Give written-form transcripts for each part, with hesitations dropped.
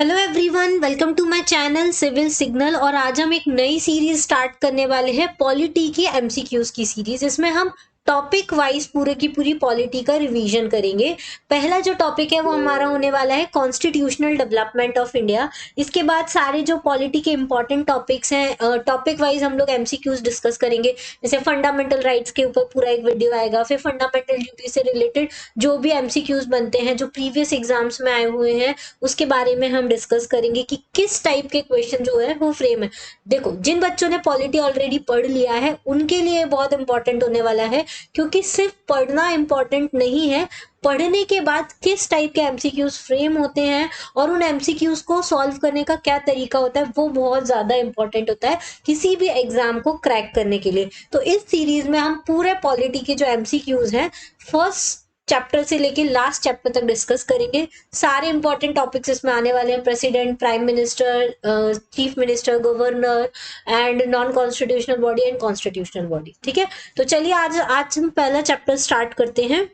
Hello everyone, welcome to my channel Civil Signal. और आज हम एक नई सीरीज स्टार्ट करने वाले हैं, पॉलिटी की एमसीक्यूज की सीरीज। इसमें हम टॉपिक वाइज पूरे की पूरी पॉलिटी का रिवीजन करेंगे। पहला जो टॉपिक है वो हमारा होने वाला है कॉन्स्टिट्यूशनल डेवलपमेंट ऑफ इंडिया। इसके बाद सारे जो पॉलिटी के इंपॉर्टेंट टॉपिक्स हैं, टॉपिक वाइज हम लोग एमसीक्यूज डिस्कस करेंगे। जैसे फंडामेंटल राइट्स के ऊपर पूरा एक वीडियो आएगा, फिर फंडामेंटल ड्यूटी से रिलेटेड जो भी एमसीक्यूज बनते हैं जो प्रीवियस एग्जाम्स में आए हुए हैं उसके बारे में हम डिस्कस करेंगे कि किस टाइप के क्वेश्चन जो है वो फ्रेम है। देखो, जिन बच्चों ने पॉलिटी ऑलरेडी पढ़ लिया है उनके लिए बहुत इंपॉर्टेंट होने वाला है, क्योंकि सिर्फ पढ़ना इंपॉर्टेंट नहीं है, पढ़ने के बाद किस टाइप के एमसीक्यूज फ्रेम होते हैं और उन एमसीक्यूज को सॉल्व करने का क्या तरीका होता है वो बहुत ज्यादा इंपॉर्टेंट होता है किसी भी एग्जाम को क्रैक करने के लिए। तो इस सीरीज में हम पूरे पॉलिटी के जो एमसीक्यूज हैं फर्स्ट चैप्टर से लेके लास्ट चैप्टर तक डिस्कस करेंगे। सारे इंपॉर्टेंट टॉपिक्स इसमें आने वाले हैं, president, prime minister, chief minister, governor and non constitutional body and constitutional body. ठीक है, तो चलिए आज हम पहला चैप्टर स्टार्ट करते हैं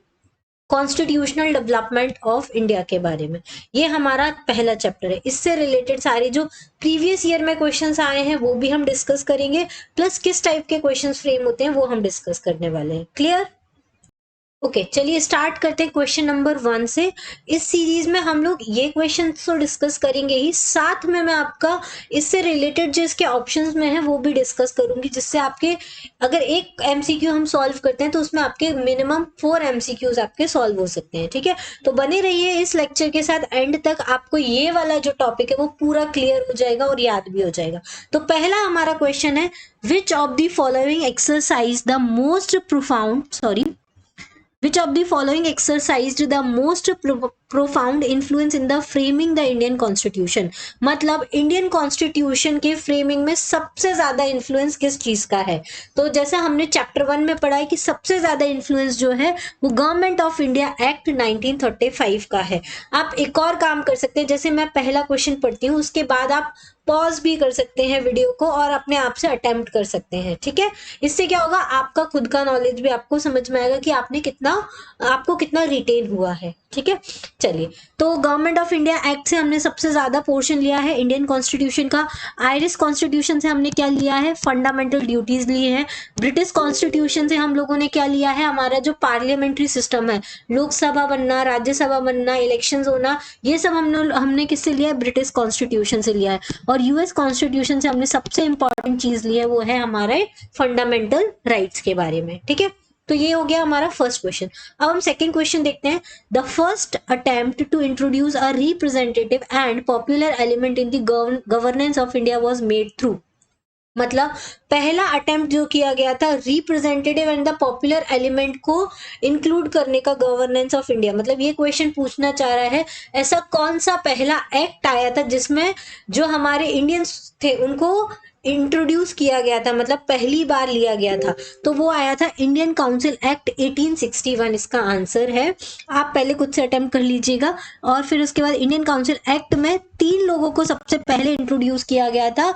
कॉन्स्टिट्यूशनल डेवलपमेंट ऑफ इंडिया के बारे में। ये हमारा पहला चैप्टर है। इससे रिलेटेड सारे जो प्रीवियस ईयर में क्वेश्चंस आए हैं वो भी हम डिस्कस करेंगे, प्लस किस टाइप के क्वेश्चंस फ्रेम होते हैं वो हम डिस्कस करने वाले हैं। क्लियर? ओके, चलिए स्टार्ट करते हैं क्वेश्चन नंबर 1 से। इस सीरीज में हम लोग ये क्वेश्चन तो डिस्कस करेंगे ही, साथ में मैं आपका इससे रिलेटेड जो इसके ऑप्शंस में है वो भी डिस्कस करूंगी, जिससे आपके अगर एक एमसीक्यू हम सॉल्व करते हैं तो उसमें आपके मिनिमम 4 एमसीक्यूज आपके सॉल्व हो सकते हैं। ठीक है, तो बने रहिए इस लेक्चर के साथ एंड तक, आपको ये वाला जो टॉपिक है वो पूरा क्लियर हो जाएगा और याद भी हो जाएगा। तो पहला हमारा क्वेश्चन है, विच of the following exercise the most profound Which of the following exercised the most profound influence in the framing the Indian Constitution? मतलब इंडियन कॉन्स्टिट्यूशन के फ्रेमिंग में सबसे ज्यादा इन्फ्लुएंस किस चीज का है? तो जैसा हमने चैप्टर 1 में पढ़ा है कि सबसे ज्यादा इन्फ्लुएंस जो है वो गवर्नमेंट ऑफ इंडिया एक्ट 1935 का है। आप एक और काम कर सकते हैं, जैसे मैं पहला क्वेश्चन पढ़ती हूँ उसके बाद आप पॉज भी कर सकते हैं वीडियो को और अपने आप से अटेम्प्ट कर सकते हैं। ठीक है, इससे क्या होगा, आपका खुद का नॉलेज भी आपको समझ में आएगा कि आपको कितना रिटेन हुआ है। ठीक है, चलिए, तो गवर्नमेंट ऑफ इंडिया एक्ट से हमने सबसे ज्यादा पोर्शन लिया है इंडियन कॉन्स्टिट्यूशन का। आयरिश कॉन्स्टिट्यूशन से हमने क्या लिया है? फंडामेंटल ड्यूटीज लिए हैं। ब्रिटिश कॉन्स्टिट्यूशन से हम लोगों ने क्या लिया है? हमारा जो पार्लियामेंट्री सिस्टम है, लोकसभा बनना, राज्यसभा बनना, इलेक्शन होना, ये सब हमने किससे लिया है? ब्रिटिश कॉन्स्टिट्यूशन से लिया है। और यूएस कॉन्स्टिट्यूशन से हमने सबसे इंपॉर्टेंट चीज ली है, वो है हमारे फंडामेंटल राइट्स के बारे में। ठीक है, तो ये हो गया हमारा फर्स्ट क्वेश्चन। अब हम सेकंड क्वेश्चन देखते हैं। The first attempt to introduce a representative and popular element in the governance of India was made through. मतलब पहला अटेम्प्ट जो किया गया था representative and the popular element को इंक्लूड करने का गवर्नेंस ऑफ इंडिया, मतलब ये क्वेश्चन पूछना चाह रहा है ऐसा कौन सा पहला एक्ट आया था जिसमें जो हमारे इंडियंस थे उनको इंट्रोड्यूस किया गया था, मतलब पहली बार लिया गया था। तो वो आया था इंडियन काउंसिल एक्ट 1861, इसका आंसर है। आप पहले खुद से अटेम्प्ट कर लीजिएगा। और फिर उसके बाद इंडियन काउंसिल एक्ट में 3 लोगों को सबसे पहले इंट्रोड्यूस किया गया था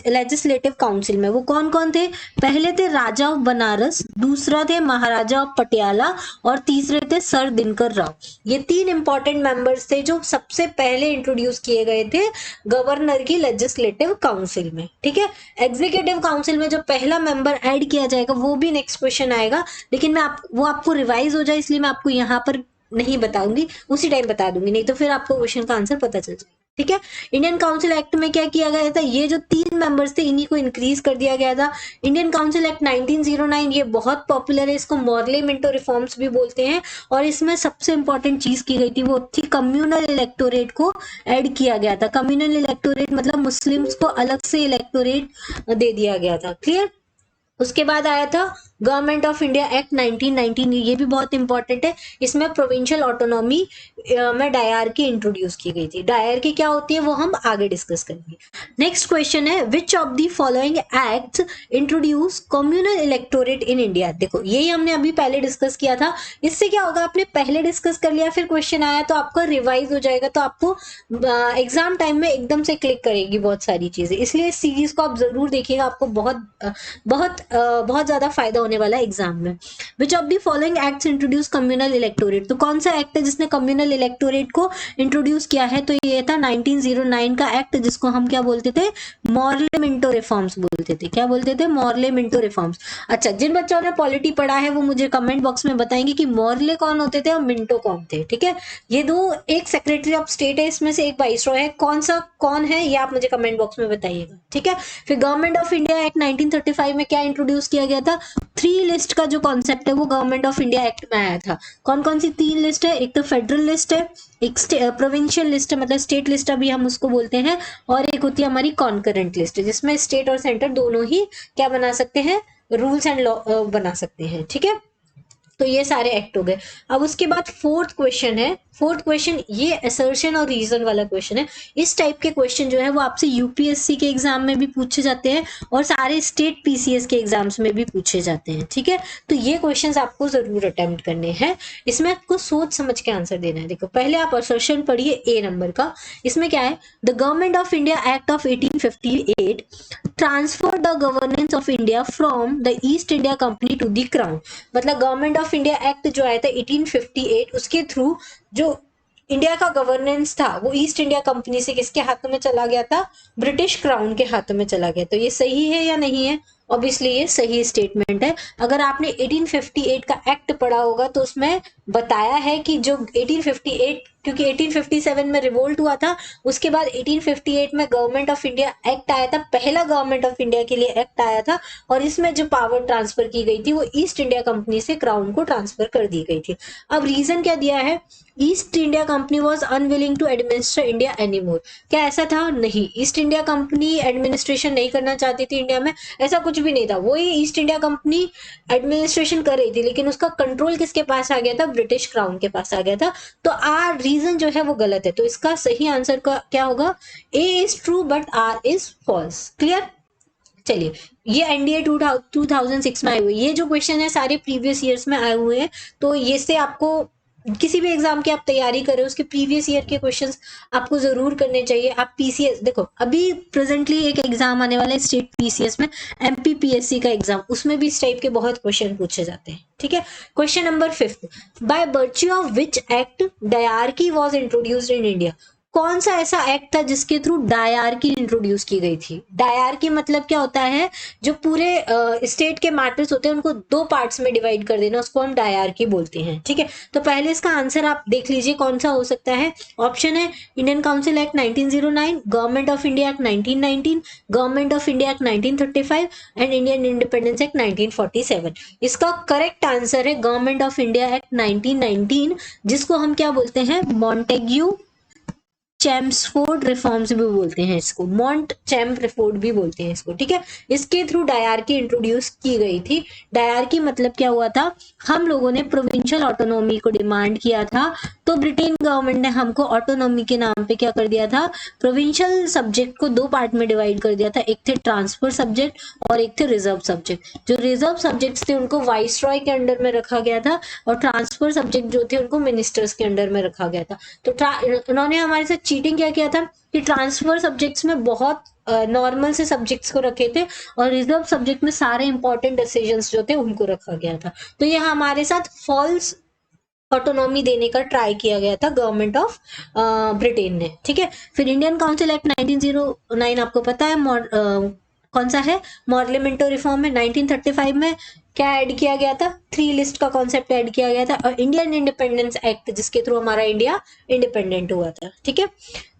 लेजिस्लेटिव काउंसिल में। वो कौन कौन थे? पहले थे राजा ऑफ बनारस, दूसरा थे महाराजा ऑफ पटियाला और तीसरे थे सर दिनकर राव। ये 3 इंपॉर्टेंट मेंबर्स थे जो सबसे पहले इंट्रोड्यूस किए गए थे गवर्नर की लेजिस्लेटिव काउंसिल में। ठीक है, एग्जीक्यूटिव काउंसिल में जो पहला मेंबर ऐड किया जाएगा वो भी नेक्स्ट क्वेश्चन आएगा, लेकिन वो आपको रिवाइज हो जाए इसलिए मैं आपको यहाँ पर नहीं बताऊंगी, उसी टाइम बता दूंगी, नहीं तो फिर आपको क्वेश्चन का आंसर पता चल जाएगा। ठीक है, इंडियन काउंसिल एक्ट में क्या किया गया था? ये जो 3 मेंबर्स थे इन्हीं को इंक्रीज कर दिया गया था। इंडियन काउंसिल एक्ट 1909 ये बहुत पॉपुलर है, इसको मॉर्ले मिंटो रिफॉर्म्स भी बोलते हैं। और इसमें सबसे इंपॉर्टेंट चीज की गई थी वो थी कम्युनल इलेक्टोरेट को ऐड किया गया था। कम्युनल इलेक्टोरेट मतलब मुस्लिम्स को अलग से इलेक्टोरेट दे दिया गया था। क्लियर? उसके बाद आया था गवर्नमेंट ऑफ इंडिया एक्ट 1919, ये भी बहुत इंपॉर्टेंट है। इसमें प्रोविंशियल ऑटोनॉमी में डायरकी इंट्रोड्यूस की गई थी। डायरकी क्या होती है वो हम आगे डिस्कस करेंगे। नेक्स्ट क्वेश्चन है, विच of the following acts introduce communal electorate in India? देखो, यही हमने अभी पहले डिस्कस किया था। इससे क्या होगा, आपने पहले डिस्कस कर लिया फिर क्वेश्चन आया तो आपका रिवाइज हो जाएगा, तो आपको एग्जाम टाइम में एकदम से क्लिक करेगी बहुत सारी चीजें। इसलिए इस सीरीज को आप जरूर देखिएगा, आपको बहुत बहुत बहुत ज्यादा फायदा होने वाला एग्जाम में। विच of the following acts introduce communal electorate, तो कौन सा एक्ट है जिसने कम्युनल इलेक्टोरेट को इंट्रोड्यूस किया है, तो ये था 1909 का एक्ट, जिसको हम क्या बोलते थे, मॉर्ले मिंटो रिफॉर्म्स बोलते थे। क्या बोलते थे, मॉर्ले मिंटो रिफॉर्म्स। अच्छा, जिन बच्चों ने पॉलिटी पढ़ा है वो मुझे कमेंट बॉक्स में बताएंगे कि मॉर्ले कौन होते थे और मिंटो कौन थे। ठीक है, ये दो, एक सेक्रेटरी ऑफ स्टेट है इसमें से, एक वाइसरॉय है, कौन है ये आप मुझे कमेंट बॉक्स में बताइएगा। ठीक है, फिर गवर्नमेंट ऑफ इंडिया एक्ट 1935 में क्या इंट्रोड्यूस किया गया था, 3 लिस्ट का जो कॉन्सेप्ट है वो गवर्नमेंट ऑफ इंडिया एक्ट में आया था। कौन कौन सी 3 लिस्ट है, एक तो फेडरल लिस्ट है, एक प्रोविंशियल लिस्ट है, मतलब स्टेट लिस्ट अभी हम उसको बोलते हैं, और एक होती है हमारी कॉन्करेंट लिस्ट, जिसमें स्टेट और सेंटर दोनों ही क्या बना सकते हैं, रूल्स एंड लॉ बना सकते हैं। ठीक है, तो ये सारे एक्ट हो गए। अब उसके बाद फोर्थ क्वेश्चन है, फोर्थ क्वेश्चन ये असर्शन और रीजन वाला क्वेश्चन है। इस टाइप के क्वेश्चन जो है वो आपसे यूपीएससी के एग्जाम में भी पूछे जाते हैं और सारे स्टेट पीसीएस के एग्जाम्स में भी पूछे जाते हैं। ठीक है, तो ये क्वेश्चंस आपको जरूर अटेम्प्ट करने हैं, इसमें आपको सोच समझ के आंसर देना है। देखो, पहले आप असर्शन पढ़िए ए नंबर का, इसमें क्या है, the Government of India Act of 1858 transfer the governance of India from the East India Company to the crown. मतलब गवर्नमेंट ऑफ इंडिया एक्ट जो आया था 1858, उसके थ्रू जो इंडिया का गवर्नेंस था वो ईस्ट इंडिया कंपनी से किसके हाथों में चला गया था, ब्रिटिश क्राउन के हाथों में चला गया। तो ये सही है या नहीं है, ऑब्वियसली ये सही स्टेटमेंट है। अगर आपने 1858 का एक्ट पढ़ा होगा तो उसमें बताया है कि जो 1858, क्योंकि 1857 में रिवोल्ट हुआ था, उसके बाद 1858 में गवर्नमेंट ऑफ इंडिया एक्ट आया था, पहला गवर्नमेंट ऑफ इंडिया के लिए एक्ट आया था, और इसमें जो पावर ट्रांसफर की गई थी वो ईस्ट इंडिया कंपनी से क्राउन को ट्रांसफर कर दी गई थी। अब रीजन क्या दिया है, East India Company was unwilling to administer India anymore. क्या ऐसा था, नहीं, ईस्ट इंडिया कंपनी एडमिनिस्ट्रेशन नहीं करना चाहती थी इंडिया में, ऐसा कुछ भी नहीं था। वही ईस्ट इंडिया कंपनी एडमिनिस्ट्रेशन कर रही थी, लेकिन उसका कंट्रोल किसके पास आ गया था, ब्रिटिश क्राउन के पास आ गया था। तो आर रीजन जो है वो गलत है, तो इसका सही आंसर का क्या होगा, A is true but R is false. Clear. चलिए, ये एनडीए 2006 में आए हुए, ये जो क्वेश्चन है सारे प्रीवियस ईयर्स में आए हुए हैं, तो ये से आपको किसी भी एग्जाम की आप तैयारी करें उसके प्रीवियस ईयर के क्वेश्चंस आपको जरूर करने चाहिए। आप पीसीएस देखो, अभी प्रेजेंटली एक एग्जाम आने वाला है स्टेट पीसीएस में, एमपीपीएससी का एग्जाम, उसमें भी इस टाइप के बहुत क्वेश्चन पूछे जाते हैं। ठीक है, question number 5, by virtue of which act dyarchy was introduced in India. कौन सा ऐसा एक्ट था जिसके थ्रू डायरकी इंट्रोड्यूस की गई थी। डायरकी मतलब क्या होता है, जो पूरे स्टेट के मैटर्स होते हैं उनको 2 पार्ट्स में डिवाइड कर देना, उसको हम डायरकी बोलते हैं। ठीक है, तो पहले इसका आंसर आप देख लीजिए कौन सा हो सकता है। ऑप्शन है Indian council act 1909, government of India act 1919, government of India Act 1935 and Indian independence act 1947। इसका करेक्ट आंसर है गवर्नमेंट ऑफ इंडिया एक्ट 1919, जिसको हम क्या बोलते हैं, मॉन्टेग्यू चैम्सफोर्ड रिफॉर्म्स भी बोलते हैं इसको, मॉन्ट चैम्प रिफोर्ड भी बोलते हैं इसको। ठीक है, इसके थ्रू डायरकी इंट्रोड्यूस की गई थी। डायरकी मतलब क्या हुआ था, हम लोगों ने प्रोविंशियल ऑटोनॉमी को डिमांड किया था, तो ब्रिटेन गवर्नमेंट ने हमको ऑटोनॉमी के नाम पे क्या कर दिया था, प्रोविंशियल सब्जेक्ट को 2 पार्ट में डिवाइड कर दिया था, एक थे ट्रांसफर सब्जेक्ट और एक थे रिजर्व सब्जेक्ट। जो रिजर्व सब्जेक्ट्स थे उनको वाइसरॉय के अंडर में रखा गया था, और ट्रांसफर सब्जेक्ट जो थे उनको मिनिस्टर्स के अंडर में रखा गया था। तो उन्होंने हमारे साथ चीटिंग क्या किया था कि ट्रांसफर सब्जेक्ट्स में बहुत नॉर्मल से सब्जेक्ट्स को रखे थे, और रिजर्व सब्जेक्ट में सारे इंपॉर्टेंट डिसीजंस जो थे उनको रखा गया था। तो ये हमारे साथ फॉल्स ऑटोनॉमी देने का ट्राई किया गया था गवर्नमेंट ऑफ ब्रिटेन ने। ठीक है, फिर इंडियन काउंसिल एक्ट 1909 आपको पता है कौन सा है, मॉर्ले मिंटो रिफॉर्म में 1935 में क्या ऐड किया गया था, 3 लिस्ट का कॉन्सेप्ट ऐड किया गया था, और इंडियन इंडिपेंडेंस एक्ट जिसके थ्रू हमारा इंडिया इंडिपेंडेंट हुआ था। ठीक है,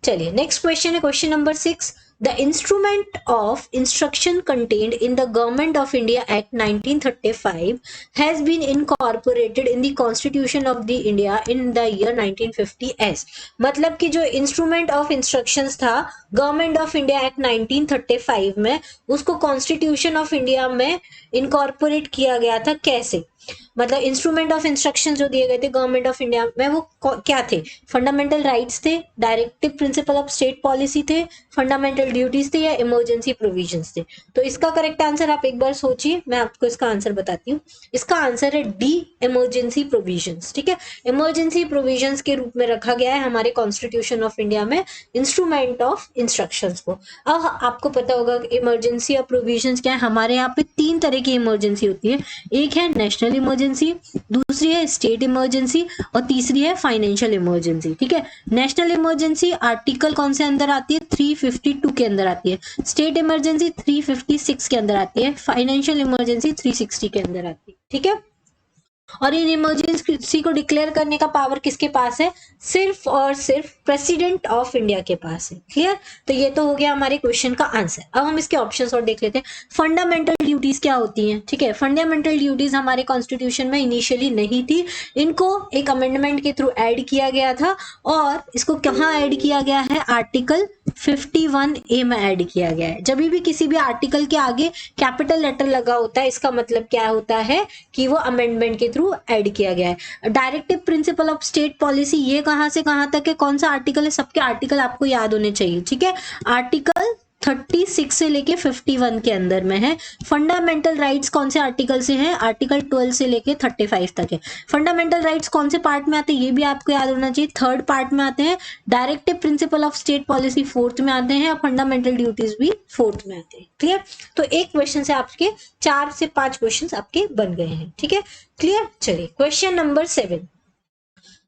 चलिए नेक्स्ट क्वेश्चन है question number 6, the instrument of instruction contained in the Government of India Act 1935 has been incorporated in the Constitution of the India in the year 1950 as। मतलब कि जो इंस्ट्रूमेंट ऑफ इंस्ट्रक्शंस था government of India Act 1935 में, उसको constitution of India में incorporate किया गया था। कैसे, मतलब इंस्ट्रूमेंट ऑफ इंस्ट्रक्शन जो दिए गए थे गवर्नमेंट ऑफ इंडिया में वो क्या थे? फंडामेंटल राइट्स थे, directive principle of state policy थे, फंडामेंटल ड्यूटीज थे, या इमरजेंसी प्रोविजंस थे? तो इसका करेक्ट आंसर आप एक बार सोचिए, मैं आपको इसका आंसर बताती हूँ। इसका आंसर है डी, इमरजेंसी प्रोविजंस। ठीक है, इमरजेंसी प्रोविजंस के रूप में रखा गया है हमारे कॉन्स्टिट्यूशन ऑफ इंडिया में इंस्ट्रूमेंट ऑफ इंस्ट्रक्शंस को। अब आपको पता होगा इमरजेंसी और प्रोविजंस क्या है। हमारे यहाँ पे 3 तरह की इमरजेंसी होती है। एक है नेशनल इमरजेंसी, दूसरी है स्टेट इमरजेंसी, और तीसरी है फाइनेंशियल इमरजेंसी। ठीक है, नेशनल इमरजेंसी आर्टिकल कौन से अंदर आती है? 352 के अंदर आती है। स्टेट इमरजेंसी 356 के अंदर आती है। फाइनेंशियल इमरजेंसी 360 के अंदर आती है। ठीक है, और इन इमरजेंसी को डिक्लेयर करने का पावर किसके पास है? सिर्फ और सिर्फ प्रेसिडेंट ऑफ इंडिया के पास है। क्लियर? तो ये तो हो गया हमारे क्वेश्चन का आंसर। अब हम इसके ऑप्शंस और देख लेते हैं। फंडामेंटल ड्यूटीज क्या होती हैं? ठीक है, फंडामेंटल ड्यूटीज हमारे कॉन्स्टिट्यूशन में इनिशियली नहीं थी, इनको एक अमेंडमेंट के थ्रू ऐड किया गया था। और इसको कहाँ ऐड किया गया है? आर्टिकल 51A में ऐड किया गया है। जब भी किसी भी आर्टिकल के आगे कैपिटल लेटर लगा होता है, इसका मतलब क्या होता है कि वो अमेंडमेंट के थ्रू ऐड किया गया है। Directive principle of state policy, ये कहां से कहां तक है? कौन सा आर्टिकल है? सबके आर्टिकल आपको याद होने चाहिए। ठीक है, आर्टिकल 36 से लेके 51 के अंदर में है। फंडामेंटल राइट्स कौन से आर्टिकल से हैं? आर्टिकल 12 से लेके 35 तक है। फंडामेंटल राइट्स कौन से पार्ट में आते हैं? ये भी आपको याद होना चाहिए, 3rd पार्ट में आते हैं। Directive principle of state policy 4th में आते हैं, और फंडामेंटल ड्यूटीज भी 4th में आते हैं। क्लियर? तो एक क्वेश्चन से आपके 4 से 5 क्वेश्चन आपके बन गए हैं। ठीक है, क्लियर? चलिए question number 7।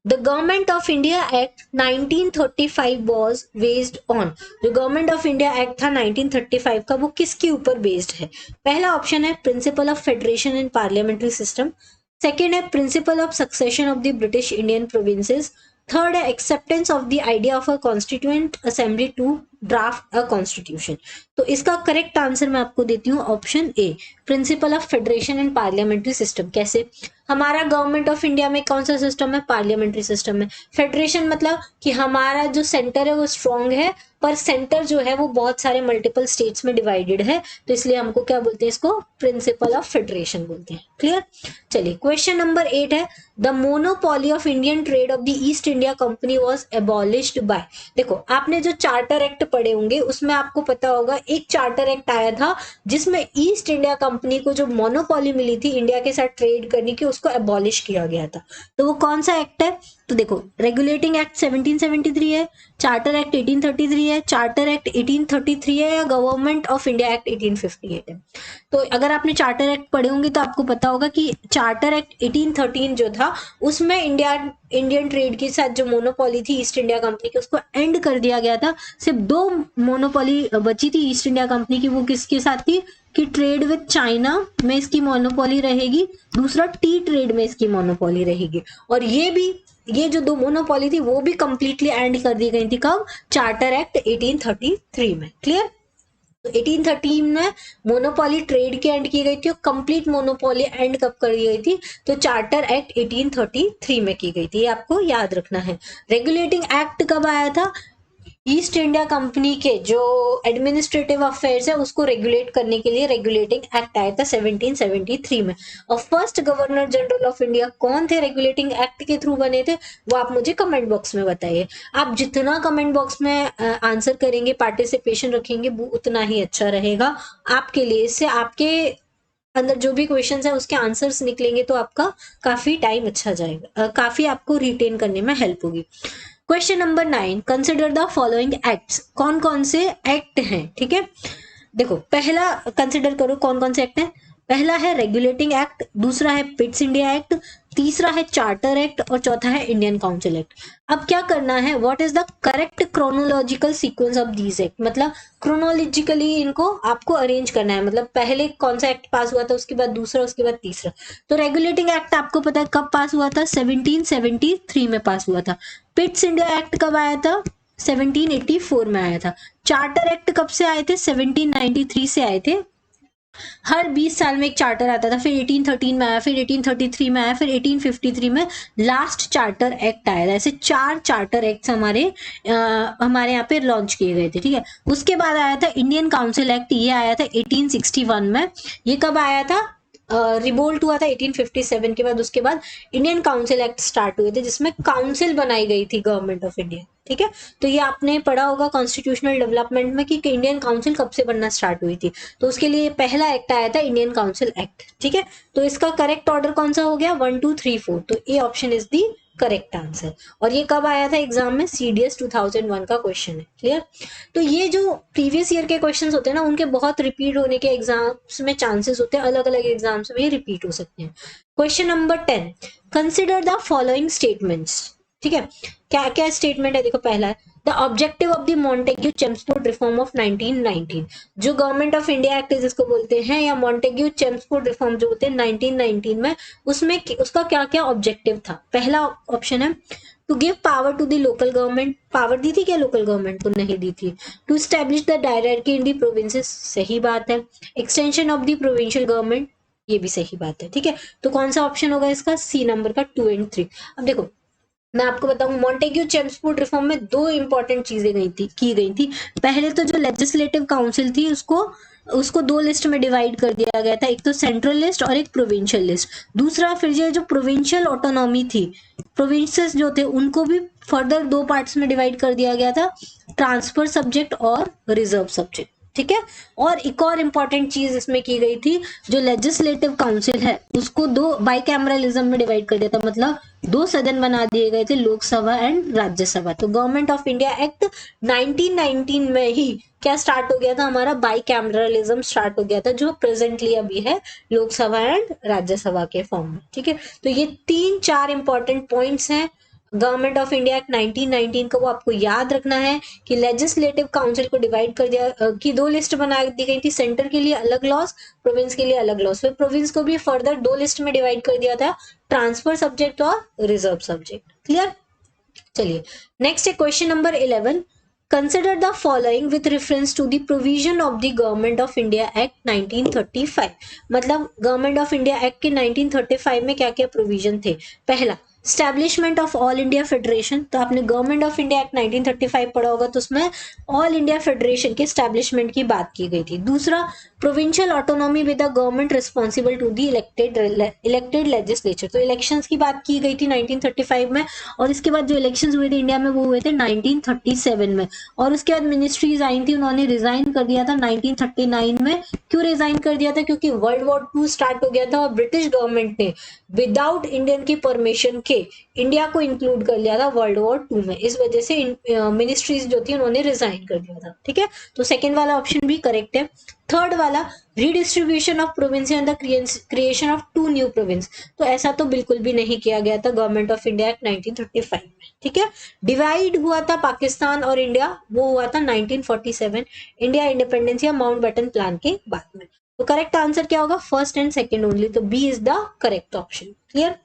The Government of India Act 1935 was based on, जो गवर्नमेंट ऑफ इंडिया एक्ट था 1935 का, वो किसके ऊपर बेस्ड है? पहला ऑप्शन है principle of federation and parliamentary system, second है principle of succession of the British Indian provinces, third है acceptance of the idea of a constituent assembly to draft a constitution. तो इसका करेक्ट आंसर मैं आपको देती हूँ option A, principle of federation and parliamentary system. कैसे? हमारा government of India में कौन सा सिस्टम है? पार्लियामेंट्री सिस्टम है। फेडरेशन मतलब कि हमारा जो सेंटर है वो स्ट्रॉन्ग है, पर सेंटर जो है वो बहुत सारे मल्टीपल स्टेट्स में डिवाइडेड है, तो इसलिए हमको क्या बोलते हैं? इसको प्रिंसिपल ऑफ फेडरेशन बोलते हैं। क्लियर? चलिए क्वेश्चन नंबर 8 है, the monopoly of Indian trade of the East India Company was abolished by. देखो, आपने जो चार्टर एक्ट पढ़े होंगे उसमें आपको पता होगा एक चार्टर एक्ट आया था जिसमें ईस्ट इंडिया कंपनी को जो मोनोपोली मिली थी इंडिया के साथ ट्रेड करने की, उसको एबॉलिश किया गया था। तो वो कौन सा एक्ट है? तो देखो, रेगुलेटिंग एक्ट 1773 है, चार्टर एक्ट 1833 है, चार्टर एक्ट 1833 है, या गवर्नमेंट ऑफ इंडिया एक्ट 1858 है। तो अगर आपने चार्टर एक्ट पढ़े होंगे तो आपको पता होगा कि चार्टर एक्ट 1813 जो था उसमें इंडियन ट्रेड के साथ जो मोनोपोली थी ईस्ट इंडिया कंपनी की, उसको एंड कर दिया गया था। सिर्फ 2 मोनोपोली बची थी ईस्ट इंडिया कंपनी की, वो किसके साथ थी? कि ट्रेड विद चाइना में इसकी मोनोपोली रहेगी, दूसरा टी ट्रेड में इसकी मोनोपोली रहेगी। और ये जो 2 मोनोपोली थी वो भी कंप्लीटली एंड कर दी गई थी। कब? चार्टर एक्ट 1833 में। क्लियर? तो 1813 में मोनोपोली ट्रेड की एंड की गई थी, और कंप्लीट मोनोपोली एंड कब कर दी गई थी? तो चार्टर एक्ट 1833 में की गई थी, आपको याद रखना है। रेगुलेटिंग एक्ट कब आया था? ईस्ट इंडिया कंपनी के जो एडमिनिस्ट्रेटिव अफेयर्स है उसको रेगुलेट करने के लिए रेगुलेटिंग एक्ट आया था 1773 में। और first governor general of India कौन थे? रेगुलेटिंग एक्ट के थ्रू बने थे, वो आप मुझे कमेंट बॉक्स में बताइए। आप जितना कमेंट बॉक्स में आंसर करेंगे, पार्टिसिपेशन रखेंगे, वो उतना ही अच्छा रहेगा आपके लिए। इससे आपके अंदर जो भी क्वेश्चंस है उसके आंसर्स निकलेंगे तो आपका काफी टाइम अच्छा जाएगा, काफी आपको रिटेन करने में हेल्प होगी। Question number 9, consider the following acts. कौन कौन से एक्ट हैं? ठीक है, देखो पहला कंसिडर करो कौन कौन से एक्ट हैं। पहला है रेगुलेटिंग एक्ट, दूसरा है पिट्स इंडिया एक्ट, तीसरा है चार्टर एक्ट, और चौथा है इंडियन काउंसिल एक्ट। अब क्या करना है? What is the correct chronological sequence of these act, मतलब क्रोनोलॉजिकली इनको आपको अरेंज करना है। मतलब पहले कौन सा एक्ट पास हुआ था, उसके बाद दूसरा, उसके बाद तीसरा। तो रेगुलेटिंग एक्ट आपको पता है कब पास हुआ था? 1773 में पास हुआ था। पिट्स इंडिया एक्ट कब आया था? 1784 में आया था। चार्टर एक्ट कब से आए थे? 1793 से आए थे। हर 20 साल में एक चार्टर आता था, फिर 1813 में आया, फिर 1833 में आया, फिर 1853 में लास्ट चार्टर एक्ट आया था। ऐसे 4 चार्टर एक्ट हमारे यहाँ पे लॉन्च किए गए थे। ठीक है, उसके बाद आया था इंडियन काउंसिल एक्ट, ये आया था 1861 में। ये कब आया था? रिवोल्ट हुआ था 1857 के बाद, उसके बाद इंडियन काउंसिल एक्ट स्टार्ट हुए थे जिसमें काउंसिल बनाई गई थी गवर्नमेंट ऑफ इंडिया। ठीक है, तो ये आपने पढ़ा होगा कॉन्स्टिट्यूशनल डेवलपमेंट में कि इंडियन काउंसिल कब से बनना स्टार्ट हुई थी, तो उसके लिए पहला एक्ट आया था इंडियन काउंसिल एक्ट। ठीक है, तो इसका करेक्ट ऑर्डर कौन सा हो गया, 1 2 3 4, तो ए option is the correct answer. और ये कब आया था एग्जाम में, सीडीएस 2001 का क्वेश्चन है। क्लियर, तो ये जो प्रीवियस ईयर के क्वेश्चंस होते हैं ना, उनके बहुत रिपीट होने के एग्जाम्स में चांसेस होते हैं, अलग अलग एग्जाम्स में ये रिपीट हो सकते हैं। Question number 10, consider the following statements. ठीक है, क्या क्या स्टेटमेंट है, देखो पहला है the objective of the Montagu Chelmsford reform of 1919, जो गवर्नमेंट ऑफ इंडिया एक्ट जिसको बोलते हैं, या मॉन्टेग्यू चेम्सफोर्ड रिफॉर्म जो होते हैं 1919 में, उसमें उसका क्या क्या ऑब्जेक्टिव था। पहला ऑप्शन है to give power to the local government, power दी थी क्या लोकल गवर्नमेंट को, नहीं दी थी। To establish the directory in the provinces, सही बात है। Extension of the provincial government, ये भी सही बात है। ठीक है, तो कौन सा ऑप्शन होगा इसका, सी नंबर का 2 और 3। अब देखो मैं आपको बताऊं, मॉन्टेग्यू चेम्सफोर्ड रिफॉर्म में दो इंपॉर्टेंट चीजें की गई थी। पहले तो जो लेजिस्लेटिव काउंसिल थी उसको उसको दो लिस्ट में डिवाइड कर दिया गया था, एक तो सेंट्रल लिस्ट और एक प्रोविंशियल लिस्ट। दूसरा फिर ये जो प्रोविंशियल ऑटोनॉमी थी, प्रोविंसेस जो थे उनको भी फर्दर दो पार्ट्स में डिवाइड कर दिया गया था, ट्रांसफर सब्जेक्ट और रिजर्व सब्जेक्ट। ठीक है, और एक और इम्पॉर्टेंट चीज इसमें की गई थी, जो लेजिस्लेटिव काउंसिल है उसको दो बाइकैमरलिज्म में डिवाइड कर दिया था, मतलब दो सदन बना दिए गए थे, लोकसभा एंड राज्यसभा। तो गवर्नमेंट ऑफ इंडिया एक्ट 1919 में ही क्या स्टार्ट हो गया था, हमारा बाइकैमरलिज्म स्टार्ट हो गया था, जो प्रेजेंटली अभी है लोकसभा एंड राज्यसभा के फॉर्म में। ठीक है, तो ये 3-4 इंपॉर्टेंट पॉइंट्स हैं गवर्नमेंट ऑफ इंडिया एक्ट 1919 का, वो आपको याद रखना है कि लेजिस्लेटिव काउंसिल को डिवाइड कर दिया कि दो लिस्ट बना दी गई थी, सेंटर के लिए अलग लॉस, प्रोविंस के लिए अलग लॉस, फिर प्रोविंस को भी फर्दर दो लिस्ट में डिवाइड कर दिया था, ट्रांसफर सब्जेक्ट और रिजर्व सब्जेक्ट। क्लियर, चलिए नेक्स्ट है question number 11, consider the following with reference to the provision of the Government of India Act 1935। मतलब गवर्नमेंट ऑफ इंडिया एक्ट के 1935 में क्या क्या प्रोविजन थे। पहला, establishment of all India federation, तो आपने गवर्नमेंट ऑफ इंडिया एक्ट 1935 पढ़ा होगा, तो उसमें ऑल इंडिया फेडरेशन के स्टैब्लिशमेंट की बात की गई थी। दूसरा, provincial autonomy with the government responsible to the elected legislature, तो इलेक्शंस की बात की गई थी 1935 में, और इसके बाद जो इलेक्शंस हुए थे इंडिया में वो हुए थे 1937 में, और उसके बाद मिनिस्ट्रीज आई थी, उन्होंने रिजाइन कर दिया था 1939 में। क्यों रिजाइन कर दिया था, क्योंकि वर्ल्ड वॉर 2 स्टार्ट हो गया था और ब्रिटिश गवर्नमेंट ने विदाउट इंडियन की परमिशन के इंडिया को इंक्लूड कर लिया था वर्ल्ड वॉर 2 में, इस वजह से मिनिस्ट्रीज जो थी उन्होंने रिजाइन कर दिया था। ठीक है, तो सेकेंड वाला ऑप्शन भी करेक्ट है। थर्ड वाला, redistribution of province and the creation of 2 new province, तो ऐसा तो बिल्कुल भी नहीं किया गया था गवर्नमेंट ऑफ इंडिया एक्ट 1935 में। ठीक है, डिवाइड हुआ था पाकिस्तान और इंडिया, वो हुआ था 1947 इंडिया इंडिपेंडेंस या माउंटबेटन प्लान के बाद में। तो करेक्ट आंसर क्या होगा, फर्स्ट एंड सेकंड ओनली, तो B is the correct option. Clear,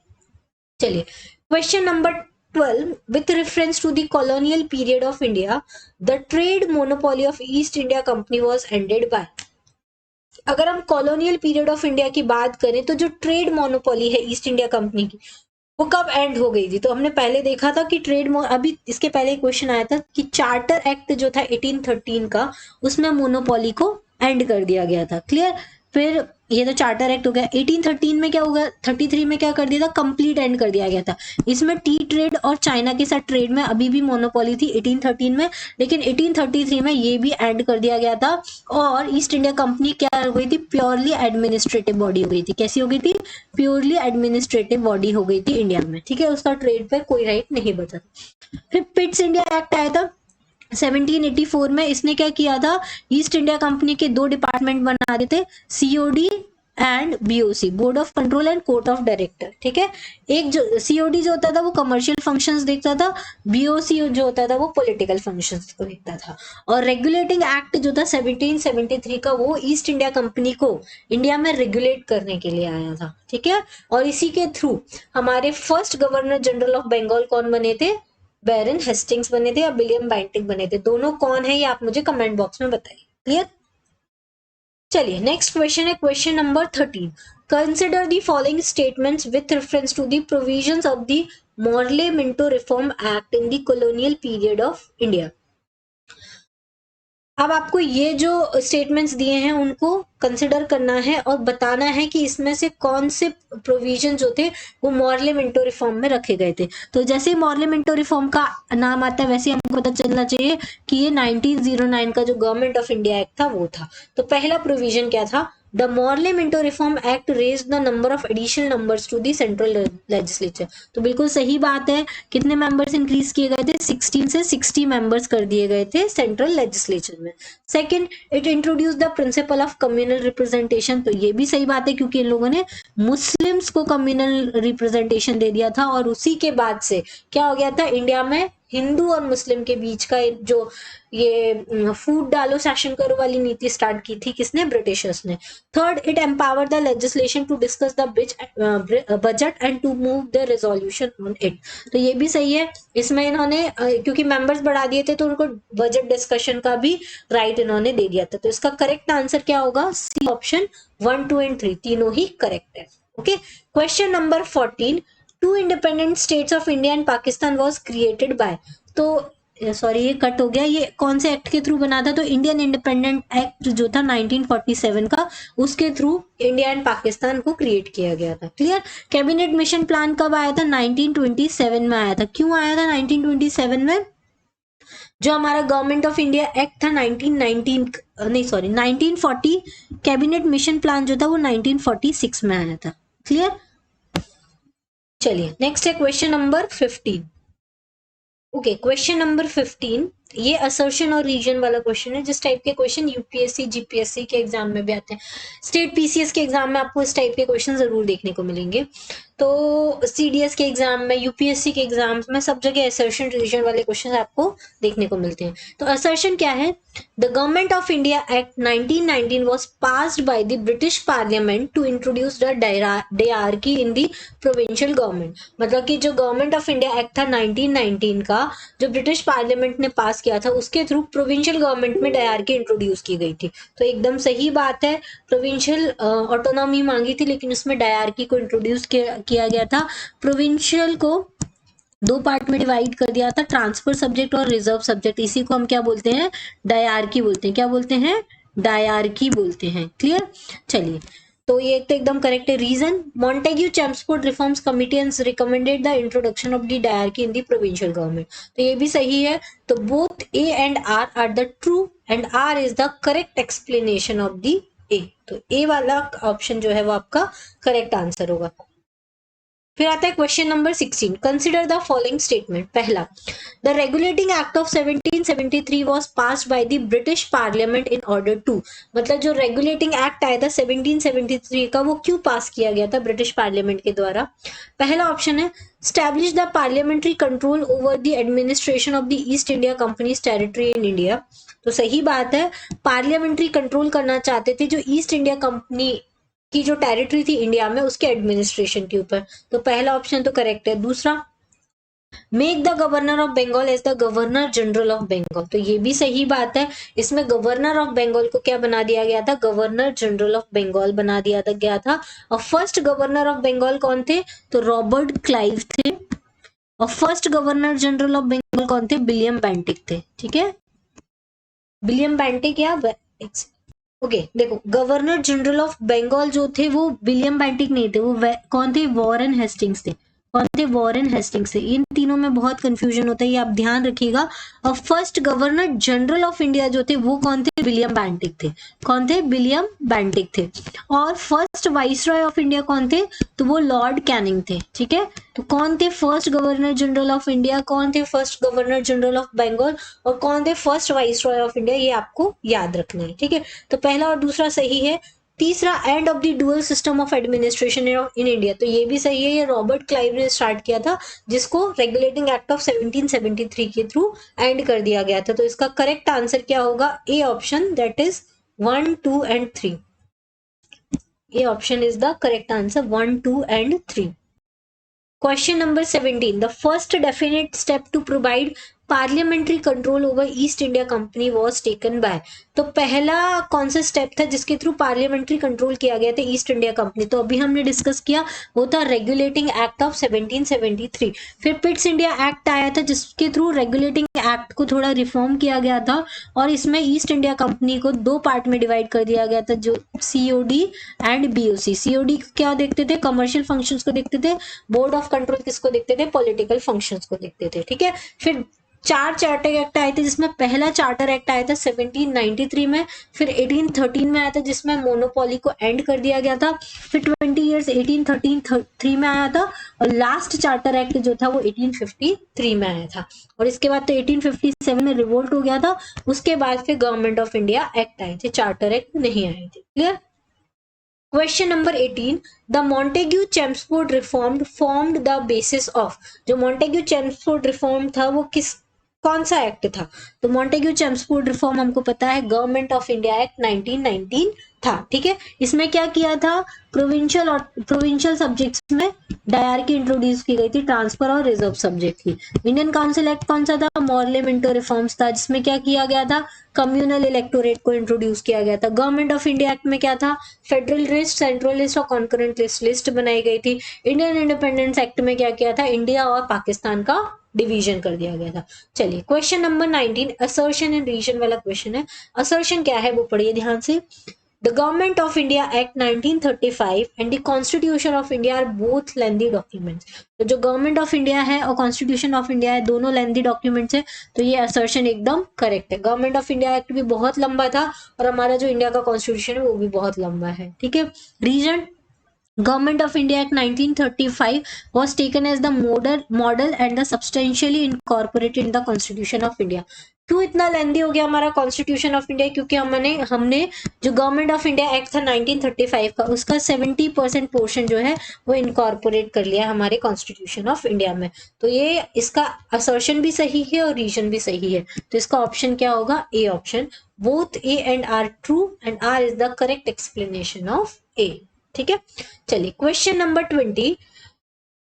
चलिए question number 12, with reference to the colonial period of India, the trade monopoly of East India Company was ended by। अगर हम colonial period of India की बात करें तो जो trade monopoly है East India company की, वो कब एंड हो गई थी। तो हमने पहले देखा था कि अभी इसके पहले क्वेश्चन आया था कि चार्टर एक्ट जो था 1813 का, उसमें मोनोपोली को एंड कर दिया गया था। क्लियर, फिर ये तो चार्टर एक्ट हो गया। 1813 में क्या होगा, 33 में क्या कर दिया था, कंप्लीट एंड कर दिया गया था। इसमें टी ट्रेड और चाइना के साथ ट्रेड में अभी भी मोनोपोली थी 1813 में, लेकिन 1833 में ये भी एंड कर दिया गया था, और ईस्ट इंडिया कंपनी क्या हो गई थी, प्योरली एडमिनिस्ट्रेटिव बॉडी हो गई थी। कैसी हो गई थी, प्योरली एडमिनिस्ट्रेटिव बॉडी हो गई थी इंडिया में। ठीक है, उसका ट्रेड पर कोई राइट नहीं बचा। फिर पिट्स इंडिया एक्ट आया था 1784 में, इसने क्या किया था, ईस्ट इंडिया कंपनी के दो डिपार्टमेंट बना देते, COD and BOC, board of control and court of director. ठीक है, एक जो सीओडी जो होता था वो कमर्शियल फंक्शंस देखता था, बीओसी जो होता था वो पॉलिटिकल फंक्शंस को देखता था। और रेगुलेटिंग एक्ट जो था 1773 का, वो ईस्ट इंडिया कंपनी को इंडिया में रेगुलेट करने के लिए आया था। ठीक है, और इसी के थ्रू हमारे first governor general of Bengal कौन बने थे, बैरन हेस्टिंग्स बने थे या विलियम बेंटिक बने थे। दोनों कौन है ये आप मुझे कमेंट बॉक्स में बताइए। क्लियर, चलिए नेक्स्ट क्वेश्चन है question number 13, consider the following statements with reference to the provisions of the Morley Minto reform act in the colonial period of India. अब आपको ये जो स्टेटमेंट्स दिए हैं उनको कंसिडर करना है और बताना है कि इसमें से कौन से प्रोविजन जो थे वो मॉर्ले मिंटो रिफॉर्म में रखे गए थे। तो जैसे ही मॉर्ले मिंटो रिफॉर्म का नाम आता है वैसे ही हमको पता चलना चाहिए कि ये 1909 का जो गवर्नमेंट ऑफ इंडिया एक्ट था वो था। तो पहला प्रोविजन क्या था? The Morley Minto reform act raise the number of additional numbers to the central legislature. तो बिल्कुल सही बात है। कितने मेंबर्स इंक्रीज किए गए थे? 16 से 60 मेंबर्स कर दिए गए थे सेंट्रल लेजिस्लेचर में। Second, it introduce the principle of communal representation. तो ये भी सही बात है क्योंकि इन लोगों ने मुस्लिम्स को कम्युनल रिप्रेजेंटेशन दे दिया था और उसी के बाद से क्या हो गया था? इंडिया में हिंदू और मुस्लिम के बीच का जो ये फूट डालो सेशन करो वाली नीति स्टार्ट की थी किसने? ब्रिटिशर्स ने। Third, it empower the legislation to discuss the budget and to move the resolution on it. तो ये भी सही है। इसमें इन्होंने क्योंकि मेंबर्स बढ़ा दिए थे तो उनको बजट डिस्कशन का भी राइट इन्होंने दे दिया था। तो इसका करेक्ट आंसर क्या होगा? सी ऑप्शन 1, 2 एंड 3 तीनों ही करेक्ट है। Okay, question number 14, two independent states of India and Pakistan was created by. तो सॉरी ये कट हो गया, ये कौन से एक्ट के थ्रू बना था? तो इंडियन इंडिपेंडेंट एक्ट जो था 1947 का, उसके थ्रू इंडिया एंड पाकिस्तान को क्रिएट किया गया था। क्लियर? कैबिनेट मिशन प्लान कब आया था? 1927 में आया था। क्यों आया था 1927 में? जो हमारा गवर्नमेंट ऑफ इंडिया एक्ट था 1940 कैबिनेट मिशन प्लान जो था वो 1946 में आया था। क्लियर? चलिए नेक्स्ट है question number 15। Okay, question number 15 ये असर्शन और रीजन वाला क्वेश्चन है। जिस टाइप के क्वेश्चन यूपीएससी जीपीएससी के एग्जाम में भी आते हैं, स्टेट पीसीएस के एग्जाम में आपको इस टाइप के क्वेश्चन जरूर देखने को मिलेंगे। तो सीडीएस के एग्जाम में, यूपीएससी के एग्जाम्स में सब जगह असर्शन रीजन वाले क्वेश्चन आपको देखने को मिलते हैं। तो असर्शन क्या है? The Government of India act 1919 was passed by the British Parliament to introduce the diarchy in the provincial government। मतलब कि जो गवर्नमेंट ऑफ इंडिया एक्ट था 1919 का, जो ब्रिटिश पार्लियामेंट ने पास किया था, उसके थ्रू प्रोविंशियल गवर्नमेंट में डायरकी इंट्रोड्यूस की गई थी। तो एकदम सही बात है, प्रोविंशियल ऑटोनॉमी मांगी थी लेकिन उसमें डायरकी को इंट्रोड्यूस किया गया था। प्रोविंशियल को दो पार्ट में डिवाइड कर दिया था, ट्रांसफर सब्जेक्ट और रिजर्व सब्जेक्ट। इसी को हम क्या बोलते हैं? डायरकी बोलते हैं। क्या बोलते हैं? डायरकी बोलते हैं। क्लियर? चलिए, तो ये तो एकदम करेक्ट है। Reason, Montagu Chelmsford reforms committee has recommended the introduction of the diarchy in the provincial government. तो ये भी सही है। तो both A and R the true and R is the correct explanation of the A. तो A वाला option जो है वो आपका करेक्ट आंसर होगा। फिर आता है question number 16, consider the following statement. पहला, the regulating act of 1773 was passed by the British parliament in order to. मतलब जो रेगुलेटिंग एक्ट आया था 1773 का, वो क्यों पास किया गया था ब्रिटिश पार्लियामेंट के द्वारा? पहला ऑप्शन है establish the parliamentary control over the administration of the East India companies territory in India. तो सही बात है, पार्लियामेंट्री कंट्रोल करना चाहते थे जो ईस्ट इंडिया कंपनी की जो टेरिटरी थी इंडिया में, उसके एडमिनिस्ट्रेशन के ऊपर। तो पहला ऑप्शन तो करेक्ट है। दूसरा, make the governor of Bengal as the governor general of Bengal. तो ये भी सही बात है। इसमें गवर्नर ऑफ बंगाल को क्या बना दिया गया था? गवर्नर जनरल ऑफ बंगाल बना दिया गया था। और फर्स्ट गवर्नर ऑफ बंगाल कौन थे? तो रॉबर्ट क्लाइव थे। और first governor general of Bengal कौन थे? विलियम बेंटिक थे। ठीक है, विलियम बेंटिक या ओके देखो, गवर्नर जनरल ऑफ बंगाल जो थे वो विलियम बेंटिक नहीं थे, वो कौन थे? वॉरेन हेस्टिंग्स थे। कौन थे? वॉरेन हेस्टिंग्स थे। इन तीनों में बहुत कंफ्यूजन होता है, ये आप ध्यान रखिएगा। और first governor general of India जो थे वो कौन थे? विलियम बेंटिक थे। कौन थे? विलियम बेंटिक थे। और फर्स्ट वाइसरॉय ऑफ इंडिया कौन थे? तो वो लॉर्ड कैनिंग थे। ठीक है, तो कौन थे first governor general of India, कौन थे first governor general of Bengal, और कौन थे फर्स्ट वाइसरॉय ऑफ इंडिया, ये आपको याद रखना है। ठीक है, तो पहला और दूसरा सही है। तीसरा, end of the dual system of administration in India. तो ये भी सही है, ये रॉबर्ट क्लाइव ने स्टार्ट किया था, जिसको रेगुलेटिंग एक्ट ऑफ 1773 के थ्रू एंड कर दिया गया था। तो इसका करेक्ट आंसर क्या होगा? A option, that is 1, 2 and 3। A option is the correct answer, 1, 2 and 3। Question number 17. The first definite step to provide parliamentary control over east India Company was taken by. तो पहला कौन सा step था जिसके through parliamentary control किया गया था east India company? तो अभी हमने डिस्कस किया, वो था रेगुलेटिंग एक्ट ऑफ 1773। फिर पिट्स इंडिया एक्ट आया था जिसके थ्रू रेगुलेटिंग एक्ट को थोड़ा रिफॉर्म किया गया था और इसमें ईस्ट इंडिया कंपनी को दो पार्ट में डिवाइड कर दिया गया था, जो सीओडी एंड बीओसी। सीओडी क्या देखते थे? कमर्शियल फंक्शंस को देखते थे। बोर्ड ऑफ कंट्रोल किसको देखते थे? पॉलिटिकल फंक्शंस को देखते थे। ठीक है, फिर चार चार्टर एक्ट आए थे जिसमें पहला चार्टर एक्ट आया था 1793 में, फिर 1813 में आया था जिसमें मोनोपोली को एंड कर दिया गया था, फिर 20 इयर्स 1833 में आया था और लास्ट चार्टर एक्ट जो था वो 1853 में आया था। और इसके बाद तो 1857 में रिवोल्ट हो गया था, उसके बाद फिर गवर्नमेंट ऑफ इंडिया एक्ट आए थे, चार्टर एक्ट नहीं आए थे। Clear? Question number 18, the Montagu Chelmsford reform formed the basis of. जो मॉन्टेग्यू चेम्सफोर्ड रिफॉर्म था वो कौन सा एक्ट था? तो मॉन्टेग्यू चेम्सफोर्ड रिफॉर्म हमको पता है गवर्नमेंट ऑफ इंडिया एक्ट 1919 था। ठीक है, इसमें क्या किया था? प्रोविंशियल सब्जेक्ट्स में डायरकी इंट्रोड्यूस की गई थी, ट्रांसफर और रिजर्व सब्जेक्ट की। इंडियन काउंसिल एक्ट कौन सा था? मॉर्ले मिंटो रिफॉर्म्स था, जिसमें क्या किया गया था? कम्युनल इलेक्टोरेट को इंट्रोड्यूस किया गया था। गवर्नमेंट ऑफ इंडिया एक्ट में क्या था? फेडरल लिस्ट, सेंट्रल लिस्ट और कॉन्करेंट लिस्ट बनाई गई थी। इंडियन इंडिपेंडेंस एक्ट में क्या किया था? इंडिया और पाकिस्तान का डिवीजन कर दिया गया था। चलिए question number 19, assertion and reason वाला क्वेश्चन है। असर्शन क्या है वो पढ़िए ध्यान से। The Government of India Act 1935 and the Constitution of India are both lengthy documents. तो जो गवर्नमेंट ऑफ इंडिया है और कॉन्स्टिट्यूशन ऑफ इंडिया है, दोनों लेंथी डॉक्यूमेंट्स है, तो ये असर्शन एकदम करेक्ट है। गवर्नमेंट ऑफ इंडिया एक्ट भी बहुत लंबा था और हमारा जो इंडिया का कॉन्स्टिट्यूशन है वो भी बहुत लंबा है। ठीक है, reason, Government of India Act 1935 was taken as the model and the substantially incorporated in the Constitution of India. क्यों इतना लेंदी हो गया हमारा कॉन्स्टिट्यूशन ऑफ इंडिया? क्योंकि हमने जो गवर्नमेंट ऑफ इंडिया एक्ट था 1935 का, उसका 70% पोर्शन जो है वो इनकॉर्पोरेट कर लिया हमारे कॉन्स्टिट्यूशन ऑफ इंडिया में। तो ये इसका असर्शन भी सही है और रीजन भी सही है, तो इसका ऑप्शन क्या होगा? A option. Both A and R true and R is the correct explanation of A. ठीक है, चलिए question number 20,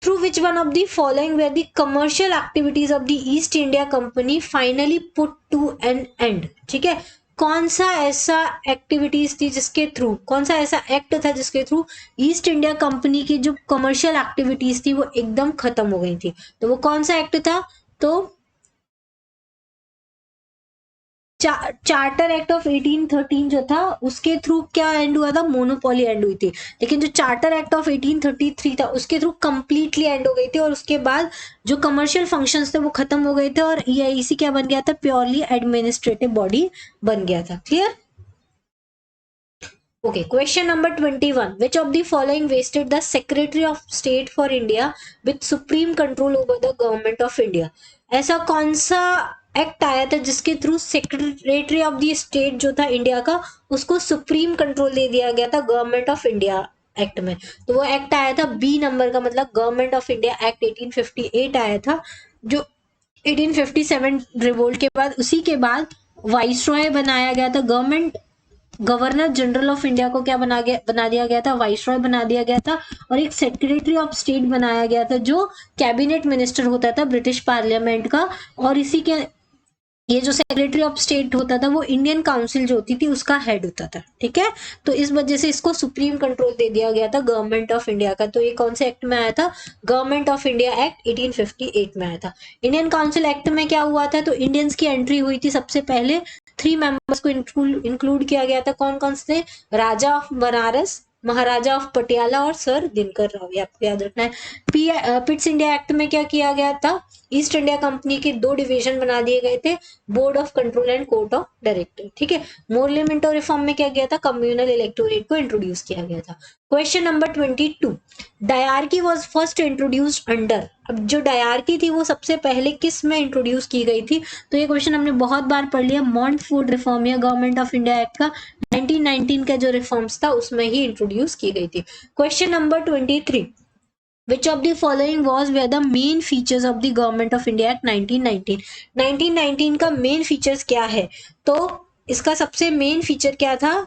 through which one of the following were the commercial activities of the East India company finally put to an end. ठीक है, कौन सा ऐसा activities थी जिसके थ्रू, कौन सा ऐसा एक्ट था जिसके थ्रू ईस्ट इंडिया कंपनी की जो कमर्शियल एक्टिविटीज थी वो एकदम खत्म हो गई थी? तो वो कौन सा एक्ट था? तो चार्टर एक्ट ऑफ 1813 जो था उसके थ्रू क्या एंड हुआ था? मोनोपोली एंड हुई थी। लेकिन जो चार्टर एक्ट ऑफ 1833 था उसके थ्रू कंप्लीटली एंड हो गई थी और उसके बाद जो कमर्शियल फंक्शंस थे वो खत्म हो गए थे और ईआईसी क्या बन गया था? प्योरली एडमिनिस्ट्रेटिव बॉडी बन गया था। Clear? Okay, question number 21. Which of the following vested the Secretary of State for India with supreme control over the government of India? ऐसा कौन सा एक्ट आया था जिसके through secretary of the state जो था इंडिया का, उसको सुप्रीम कंट्रोल दे दिया गया था गवर्नमेंट ऑफ इंडिया एक्ट में? तो वो एक्ट आया था बी नंबर का, मतलब गवर्नमेंट ऑफ इंडिया एक्ट 1858 आया था, जो 1857 रिवोल्ट के बाद, उसी के बाद वाइसरॉय बनाया गया था। गवर्नर जनरल ऑफ इंडिया को क्या बना दिया गया था? वाइसरॉय बना दिया गया था। और एक सेक्रेटरी ऑफ स्टेट बनाया गया था जो कैबिनेट मिनिस्टर होता था ब्रिटिश पार्लियामेंट का, और इसी के ये जो सेक्रेटरी ऑफ स्टेट होता था वो इंडियन काउंसिल जो होती थी उसका हेड होता था। ठीक है, तो इस वजह से इसको सुप्रीम कंट्रोल दे दिया गया था गवर्नमेंट ऑफ इंडिया का। तो ये कौन से एक्ट में आया था? गवर्नमेंट ऑफ इंडिया एक्ट 1858 में आया था। इंडियन काउंसिल एक्ट में क्या हुआ था? तो इंडियंस की एंट्री हुई थी सबसे पहले, 3 मेंबर्स को इंक्लूड किया गया था। कौन कौन से? राजा ऑफ बनारस, महाराजा ऑफ पटियाला और सर दिनकर राव, ये आपको याद रखना है। पिट्स इंडिया एक्ट में क्या किया गया था? ईस्ट इंडिया कंपनी के 2 डिवीजन बना दिए गए थे, board of control and court of director. ठीक है, मोर्ले मिंटो रिफॉर्म में क्या किया था? कम्युनल इलेक्टोरेट को इंट्रोड्यूस किया गया था। Question number 22, dyarchy was first introduced under. अब जो डायरकी थी वो सबसे पहले किस में इंट्रोड्यूस की गई थी? तो ये क्वेश्चन हमने बहुत बार पढ़ लिया, मॉन्टफोर्ड रिफॉर्म या गवर्नमेंट ऑफ इंडिया एक्ट का 1919 का जो रिफॉर्म्स था उसमें ही इंट्रोड्यूस की गई थी। Question number 23, Which of the following was were the main features of the Government of India Act 1919? 1919 का मेन फीचर्स क्या है? तो इसका सबसे मेन फीचर क्या था,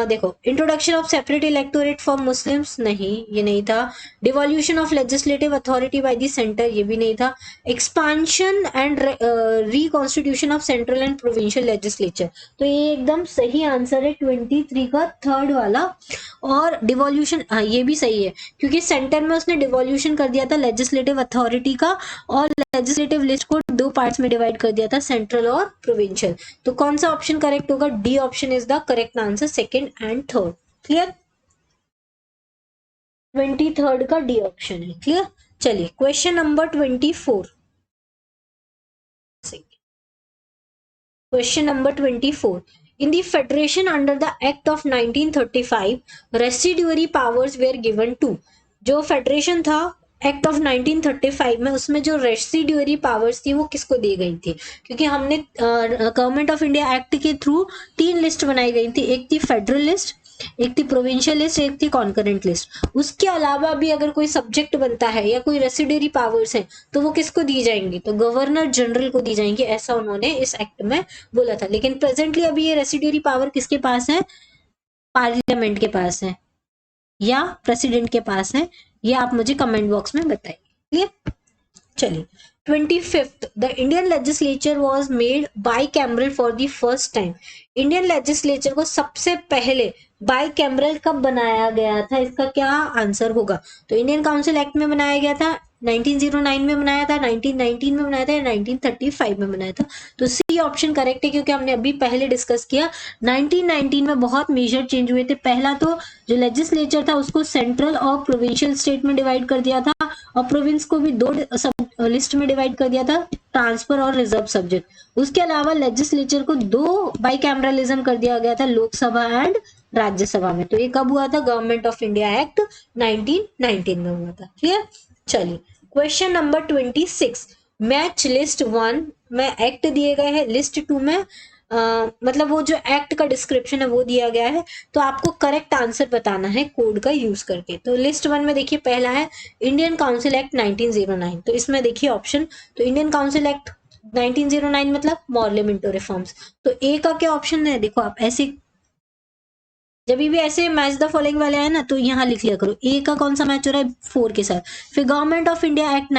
देखो, introduction of separate electorate for Muslims, नहीं ये नहीं था। डिवॉल्यूशन of legislative authority by the centre, ये भी नहीं था। Expansion and reconstitution of central and provincial legislature, तो ये एकदम सही आंसर है 23 का थर्ड वाला। और डिवॉल्यूशन, हाँ ये भी सही है, क्योंकि सेंटर में उसने डिवॉल्यूशन कर दिया था लेजिस्लेटिव अथॉरिटी का, और लेजिस्लेटिव लिस्ट को दो पार्ट्स में डिवाइड कर दिया था, सेंट्रल और प्रोविंशियल। तो कौन सा ऑप्शन करेक्ट होगा, D option is the correct answer, second and third. Clear, 23rd का डी ऑप्शन है। क्लियर, चलिए question number 24। Question number 24, in the federation under the act of 1935 residuary powers were given to, जो federation था act of 1935 में, उसमें जो रेसिड्यूअरी powers थी वो किसको दी गई थी, क्योंकि हमने गवर्नमेंट ऑफ इंडिया एक्ट के थ्रू 3 लिस्ट बनाई गई थी, एक थी फेडरल लिस्ट, एक थी प्रोविंशियल लिस्ट, एक थी कॉन्करेंट लिस्ट। उसके अलावा भी अगर कोई सब्जेक्ट बनता है या कोई रेसिड्यूअरी पावर्स है तो वो किसको दी जाएंगी, तो गवर्नर जनरल को दी जाएंगी, ऐसा उन्होंने इस एक्ट में बोला था। लेकिन प्रेजेंटली अभी ये रेसिड्यूअरी पावर किसके पास है, पार्लियामेंट के पास है या प्रेसिडेंट के पास है, ये आप मुझे कमेंट बॉक्स में बताइए। क्लियर, चलिए 25th, the Indian legislature was made by cameral for the first time. Indian legislature को सबसे पहले बाई कैमरल कब बनाया गया था, इसका क्या आंसर होगा, तो इंडियन काउंसिल एक्ट में बनाया गया था, 1909 में बनाया था, 1919 में बनाया था, या 1935 में बनाया था, तो सी ऑप्शन करेक्ट है, क्योंकि हमने अभी पहले डिस्कस किया 1919 में बहुत मेजर चेंज हुए थे। पहला तो जो लेजिस्लेचर था उसको सेंट्रल और प्रोविंशियल स्टेट में डिवाइड कर दिया था, और प्रोविंस को भी 2 लिस्ट में डिवाइड कर दिया था, ट्रांसफर और रिजर्व सब्जेक्ट। उसके अलावा लेजिस्लेचर को 2 बाइकैमरलिज्म कर दिया गया था, लोकसभा एंड राज्यसभा में। तो ये कब हुआ था, गवर्नमेंट ऑफ इंडिया एक्ट 1919 में हुआ था। क्लियर, चलिए क्वेश्चन नंबर 26, मैच लिस्ट 1 में एक्ट दिए गए हैं, लिस्ट 2 में मतलब वो जो एक्ट का डिस्क्रिप्शन है वो दिया गया है, तो आपको करेक्ट आंसर बताना है कोड का यूज करके। तो लिस्ट 1 में देखिए पहला है इंडियन काउंसिल एक्ट 1909, तो इसमें देखिए ऑप्शन, तो इंडियन काउंसिल एक्ट 1909 मतलब पार्लियामेंट्री रिफॉर्म्स, तो ए का क्या ऑप्शन है, देखो आप ऐसे जब भी ऐसे मैच द फॉलोइंग वाले आए ना तो यहाँ लिख लिया करो, ए का कौन सा मैच हो रहा है 4 के साथ। फिर गवर्नमेंट ऑफ इंडिया एक्ट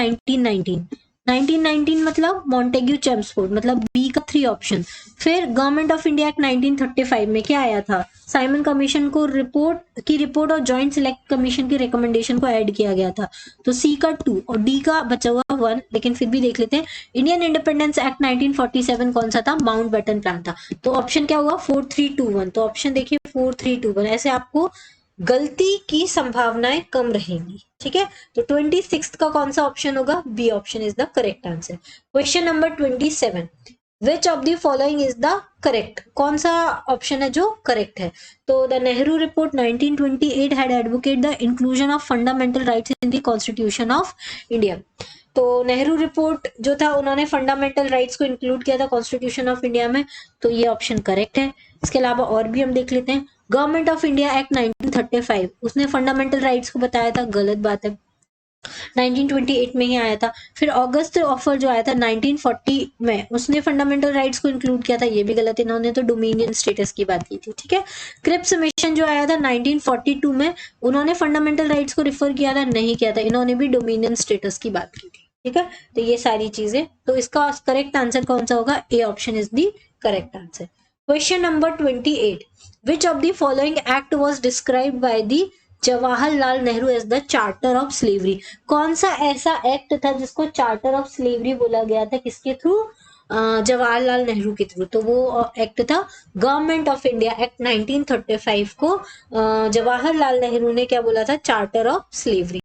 1919 मतलब मॉन्टेग्यू चेम्सफोर्ड, मतलब बी का 3 ऑप्शन। फिर गवर्नमेंट ऑफ इंडिया एक्ट 1935 में क्या आया था, साइमन कमीशन को रिपोर्ट और जॉइंट सिलेक्ट कमीशन की रिकमेंडेशन को ऐड किया गया था, तो सी का 2 और डी का बचा हुआ 1, लेकिन फिर भी देख लेते हैं। इंडियन इंडिपेंडेंस एक्ट 1947 कौन सा था, माउंटबेटन प्लान था, तो ऑप्शन क्या हुआ 4321, तो ऑप्शन देखिए 4321, ऐसे आपको गलती की संभावनाएं कम रहेंगी। ठीक है, तो 26 का कौन सा ऑप्शन होगा, B option is the correct answer. Question number 27, which of the following is the correct, कौन सा ऑप्शन है जो करेक्ट है, तो the Nehru report 1928 had advocate the inclusion of fundamental rights in the constitution of India. तो Nehru report जो था उन्होंने फंडामेंटल राइट्स को इंक्लूड किया था कॉन्स्टिट्यूशन ऑफ इंडिया में, तो ये ऑप्शन करेक्ट है। इसके अलावा और भी हम देख लेते हैं, गवर्नमेंट ऑफ इंडिया एक्ट 1935 उसने फंडामेंटल राइट्स को बताया था, गलत बात है, 1928 में ही आया था। फिर अगस्त ऑफर जो आया था 1940 में उसने फंडामेंटल राइट्स को इंक्लूड किया था, ये भी गलत है, इन्होंने तो डोमिनियन स्टेटस की बात की थी। ठीक है, क्रिप्स मिशन जो आया था 1942 में उन्होंने फंडामेंटल राइट्स को रिफर किया था, नहीं किया था, इन्होंने भी डोमिनियन स्टेटस की बात की थी। ठीक है, तो ये सारी चीजें, तो इसका करेक्ट आंसर कौन सा होगा, A option is the correct answer. Question number 28, which of the following act was described by the Jawaharlal Nehru as the charter of slavery, कौन सा ऐसा एक्ट था जिसको चार्टर ऑफ स्लेवरी बोला गया था, किसके थ्रू, जवाहरलाल नेहरू के थ्रू, तो वो एक्ट था गवर्नमेंट ऑफ इंडिया एक्ट 1935 को जवाहरलाल नेहरू ने क्या बोला था, charter of slavery.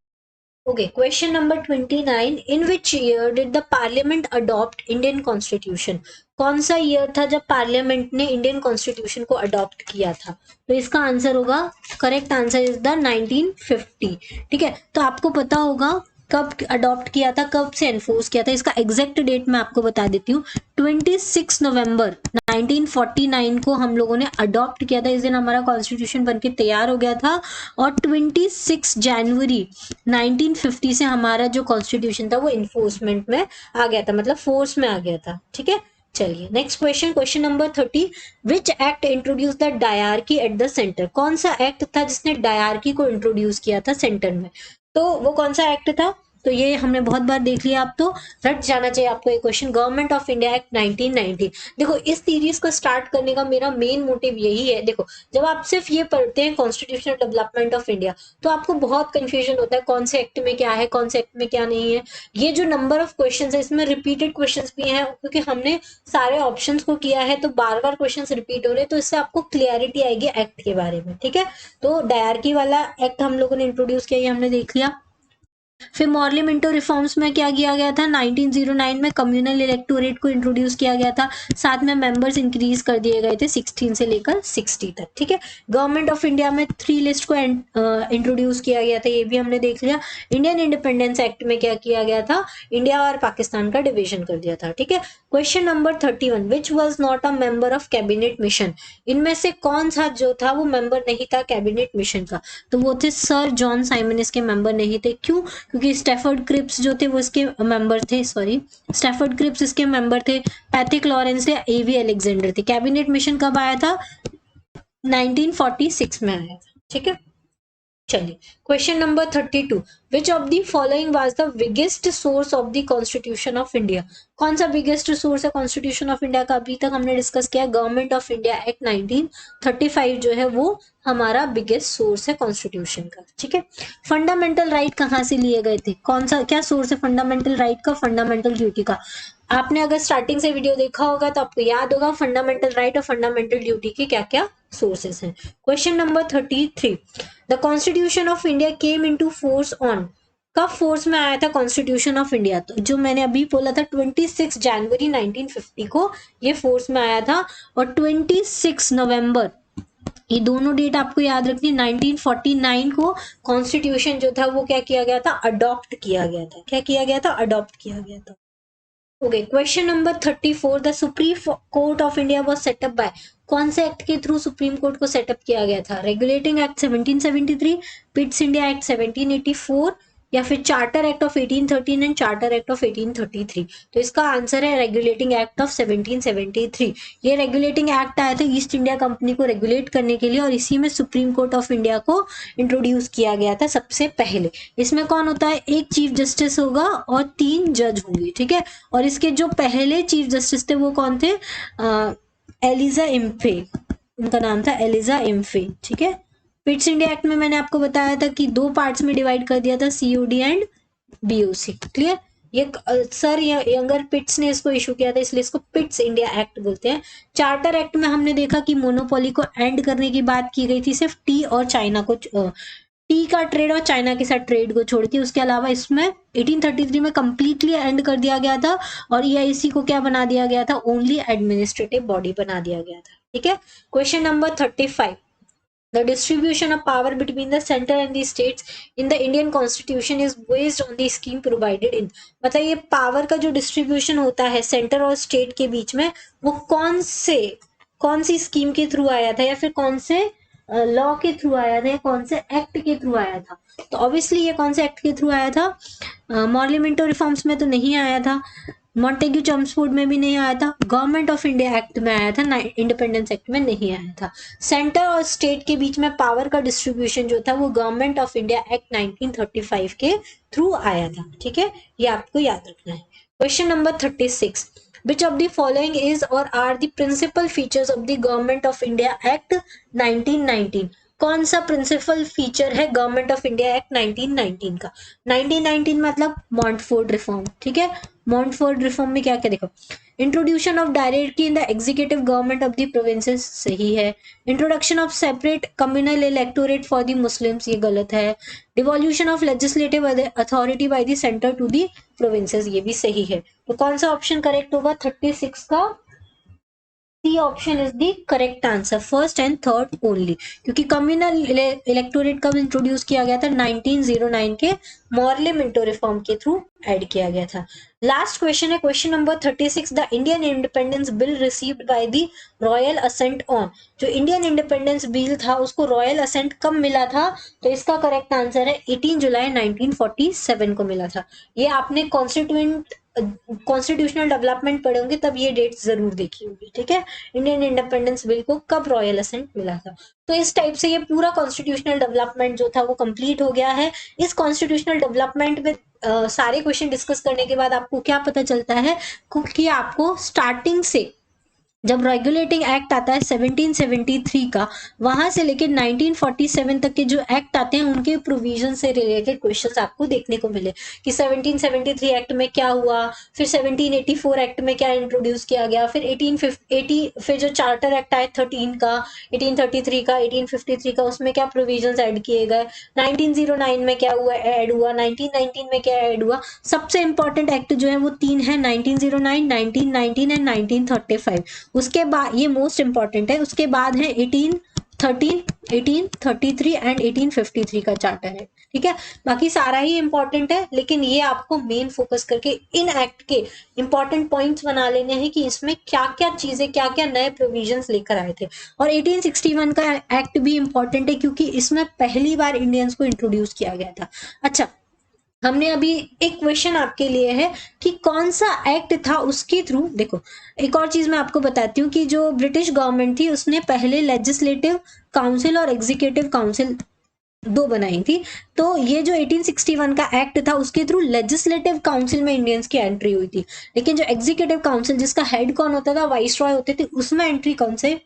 Okay, question number 29. In which year did the parliament adopt Indian constitution? कौन सा ईयर था जब पार्लियामेंट ने इंडियन कॉन्स्टिट्यूशन को अडॉप्ट किया था, तो इसका आंसर होगा, करेक्ट आंसर इज द 1950। ठीक है, तो आपको पता होगा कब अडॉप्ट किया था, कब से एनफोर्स किया था, इसका एग्जैक्ट डेट मैं आपको बता देती हूँ, 26 नवंबर 1949 को हम लोगों ने अडॉप्ट किया था, इस दिन हमारा कॉन्स्टिट्यूशन बनके तैयार हो गया था, और 26 जनवरी 1950 से हमारा जो कॉन्स्टिट्यूशन था वो इन्फोर्समेंट में आ गया था, मतलब फोर्स में आ गया था। ठीक है, चलिए next question, question number 30, which act introduce the dyarchy at the centre? कौन सा एक्ट था जिसने डायरकी को इंट्रोड्यूस किया था सेंटर में? तो वो कौन सा एक्ट था? तो ये हमने बहुत बार देख लिया, आप तो रट जाना चाहिए आपको ये question, government of India act 1990। देखो इस सीरीज को स्टार्ट करने का मेरा मेन मोटिव यही है, देखो जब आप सिर्फ ये पढ़ते हैं कॉन्स्टिट्यूशनल डेवलपमेंट ऑफ इंडिया तो आपको बहुत कंफ्यूजन होता है कौन से एक्ट में क्या है, कौन से एक्ट में क्या नहीं है। ये जो नंबर ऑफ क्वेश्चंस है इसमें रिपीटेड क्वेश्चंस भी हैं, क्योंकि हमने सारे ऑप्शंस को किया है तो बार बार क्वेश्चंस रिपीट हो रहे हैं, तो इससे आपको क्लियरिटी आएगी एक्ट के बारे में, ठीक है। तो डायरकी वाला एक्ट हम लोगों ने इंट्रोड्यूस किया, ये हमने देख लिया। फिर मॉर्ली मिंटो रिफॉर्म्स में क्या किया गया था, 1909 में कम्युनल इलेक्टोरेट को इंट्रोड्यूस किया गया था, साथ में मेंबर्स इंक्रीज कर दिए गए थे 16 से लेकर 60 तक, ठीक है। गवर्नमेंट ऑफ इंडिया में 3 लिस्ट को इंट्रोड्यूस किया गया था, ये भी हमने देख लिया। इंडियन इंडिपेंडेंस एक्ट में क्या किया गया था, इंडिया और पाकिस्तान का डिवीजन कर दिया था, ठीक है। Question number 31, which was not a member of cabinet mission? इनमें से कौन सा जो था वो मेंबर नहीं था कैबिनेट मिशन का? तो वो थे सर जॉन साइमन, इसके मेंबर नहीं थे। क्यों? क्योंकि स्टैफर्ड क्रिप्स जो थे वो इसके मेंबर थे, सॉरी स्टैफर्ड क्रिप्स इसके मेंबर थे, पैथिक लॉरेंस थे, एवी अलेक्जेंडर थे। कैबिनेट मिशन कब आया था? 1946 में आया था, ठीक है। चलिए question number 32, which of the following was the biggest source of the constitution of India? कौन सा बिगेस्ट सोर्स है कॉन्स्टिट्यूशन ऑफ इंडिया का? अभी तक हमने डिस्कस किया गवर्नमेंट ऑफ इंडिया एक्ट 1935 जो है वो हमारा बिगेस्ट सोर्स है कॉन्स्टिट्यूशन का, ठीक है। फंडामेंटल राइट कहाँ से लिए गए थे? कौन सा क्या सोर्स है फंडामेंटल राइट का, फंडामेंटल ड्यूटी का? आपने अगर स्टार्टिंग से वीडियो देखा होगा तो आपको याद होगा फंडामेंटल राइट और फंडामेंटल ड्यूटी के क्या क्या सोर्सेस हैं। Question number 33, the constitution of India came into force on? कब फोर्स में आया था कॉन्स्टिट्यूशन ऑफ इंडिया? तो जो मैंने अभी बोला था 26 जनवरी 1950 को ये फोर्स में आया था, और 26 नवंबर, ये दोनों डेट आपको याद रखनी। 1949 को कॉन्स्टिट्यूशन जो था वो क्या किया गया था, अडॉप्ट किया गया था। क्या किया गया था? अडॉप्ट किया गया था। Okay question number 34, the Supreme Court of India was set up by? कौन से एक्ट के थ्रू सुप्रीम कोर्ट को सेटअप किया गया था? Regulating Act 1773, Pitt's India Act 1784, या फिर Charter Act of 1813 and Charter Act of 1833? तो इसका आंसर है रेगुलेटिंग एक्ट ऑफ 1773। ये रेगुलेटिंग एक्ट आया था ईस्ट इंडिया कंपनी को रेगुलेट करने के लिए, और इसी में सुप्रीम कोर्ट ऑफ इंडिया को इंट्रोड्यूस किया गया था सबसे पहले। इसमें कौन होता है? एक चीफ जस्टिस होगा और 3 जज होंगे, ठीक है। और इसके जो पहले चीफ जस्टिस थे वो कौन थे? एलिजा इम्फे, उनका नाम था एलिजा इम्फे, ठीक है। पिट्स इंडिया एक्ट में मैंने आपको बताया था कि 2 पार्ट्स में डिवाइड कर दिया था, सीओडी एंड बीओसी, क्लियर। ये सर यंगर पिट्स ने इसको इशू किया था, इसलिए इसको पिट्स इंडिया एक्ट बोलते हैं। चार्टर एक्ट में हमने देखा कि मोनोपोली को एंड करने की बात की गई थी, सिर्फ टी और चाइना को, टी का ट्रेड और चाइना के साथ ट्रेड को छोड़ के। उसके अलावा इसमें 1833 में कंप्लीटली एंड कर दिया गया था, और ईआईसी को क्या बना दिया गया था? ओनली एडमिनिस्ट्रेटिव बॉडी बना दिया गया था, ठीक है। Question number 35, the distribution of power between the center and the states in the Indian Constitution is based on the scheme provided in? मतलब ये पावर का जो डिस्ट्रीब्यूशन होता है सेंटर और स्टेट के बीच में, वो कौन सी स्कीम के थ्रू आया था, या फिर कौन से लॉ के थ्रू आया था, या कौन से एक्ट के थ्रू आया था? तो ऑब्वियसली ये कौन से एक्ट के थ्रू आया था? मॉर्ली मिंटो रिफॉर्म्स में तो नहीं आया था, मॉन्टेग्यू चम्सफोर्ड में भी नहीं आया था, गवर्नमेंट ऑफ इंडिया एक्ट में आया था, इंडिपेंडेंस एक्ट में नहीं आया था। सेंटर और स्टेट के बीच में पावर का डिस्ट्रीब्यूशन जो था वो गवर्नमेंट ऑफ इंडिया एक्ट 1935 के थ्रू आया था, ठीक है। ये आपको याद रखना है। Question number 36, which of the following is or are the principal features of the government of India Act 1919? कौन सा प्रिंसिपल फीचर है गवर्नमेंट ऑफ इंडिया एक्ट 1919 का? 1919 मतलब मॉन्टफोर्ड रिफॉर्म, ठीक है। मॉन्टफोर्ड रिफॉर्म में क्या क्या देखो, introduction of directory in the executive government of the provinces, सही है। Introduction of separate communal electorate for the Muslims, ये गलत है। Devolution of legislative authority by the centre to the provinces, ये भी सही है। तो कौन सा ऑप्शन करेक्ट होगा 36 का? C option is the correct answer, first and third only, क्योंकि कम्युनल इलेक्टोरेट कब इंट्रोड्यूस किया गया था? 1909 के मॉर्ले मिंटो रिफॉर्म के थ्रू ऐड किया गया था। लास्ट क्वेश्चन है question number 36, the Indian Independence Bill received by the royal assent on? जो इंडियन इंडिपेंडेंस बिल था उसको रॉयल असेंट कब मिला था? तो इसका करेक्ट आंसर है 18 जुलाई 1947 को मिला था। ये आपने कॉन्स्टिट्यूएंट कॉन्स्टिट्यूशनल डेवलपमेंट पढ़े होंगे तब ये डेट जरूर देखी होगी, ठीक है। इंडियन इंडिपेंडेंस बिल को कब रॉयल असेंट मिला था। तो इस टाइप से ये पूरा कॉन्स्टिट्यूशनल डेवलपमेंट जो था वो कंप्लीट हो गया है। इस कॉन्स्टिट्यूशनल डेवलपमेंट में सारे क्वेश्चन डिस्कस करने के बाद आपको क्या पता चलता है कि आपको स्टार्टिंग से जब रेगुलेटिंग एक्ट आता है 1773 का, वहां से लेकर 1947 तक के जो एक्ट आते हैं उनके प्रोविजन से रिलेटेड क्वेश्चंस आपको देखने को मिले कि 1773 एक्ट में क्या हुआ, फिर 1784 एक्ट में क्या इंट्रोड्यूस किया गया, फिर 1880 फिर जो चार्टर एक्ट आया 13 का, 1833 का, 1853 का, उसमें क्या प्रोविजंस ऐड किए गए, 1909 में क्या हुआ ऐड हुआ, 1919 में क्या ऐड हुआ। सबसे इंपॉर्टेंट एक्ट जो है वो तीन है, 1909, 1919 एंड 1935। उसके बाद ये मोस्ट इंपॉर्टेंट है, उसके बाद है 1813, 1833 एंड 1853 का चार्टर है, ठीक है। बाकी सारा ही इंपॉर्टेंट है, लेकिन ये आपको मेन फोकस करके इन एक्ट के इंपॉर्टेंट पॉइंट्स बना लेने हैं कि इसमें क्या क्या चीजें, क्या क्या नए प्रोविजंस लेकर आए थे। और 1861 का एक्ट भी इंपॉर्टेंट है क्योंकि इसमें पहली बार इंडियंस को इंट्रोड्यूस किया गया था। अच्छा, हमने अभी एक क्वेश्चन आपके लिए है कि कौन सा एक्ट था उसके थ्रू, देखो एक और चीज मैं आपको बताती हूँ कि जो ब्रिटिश गवर्नमेंट थी उसने पहले लेजिस्लेटिव काउंसिल और एग्जीक्यूटिव काउंसिल दो बनाई थी। तो ये जो 1861 का एक्ट था उसके थ्रू लेजिस्लेटिव काउंसिल में इंडियंस की एंट्री हुई थी, लेकिन जो एग्जीक्यूटिव काउंसिल जिसका हेड कौन होता था, वाइस रॉय होते थे, उसमें एंट्री कौन से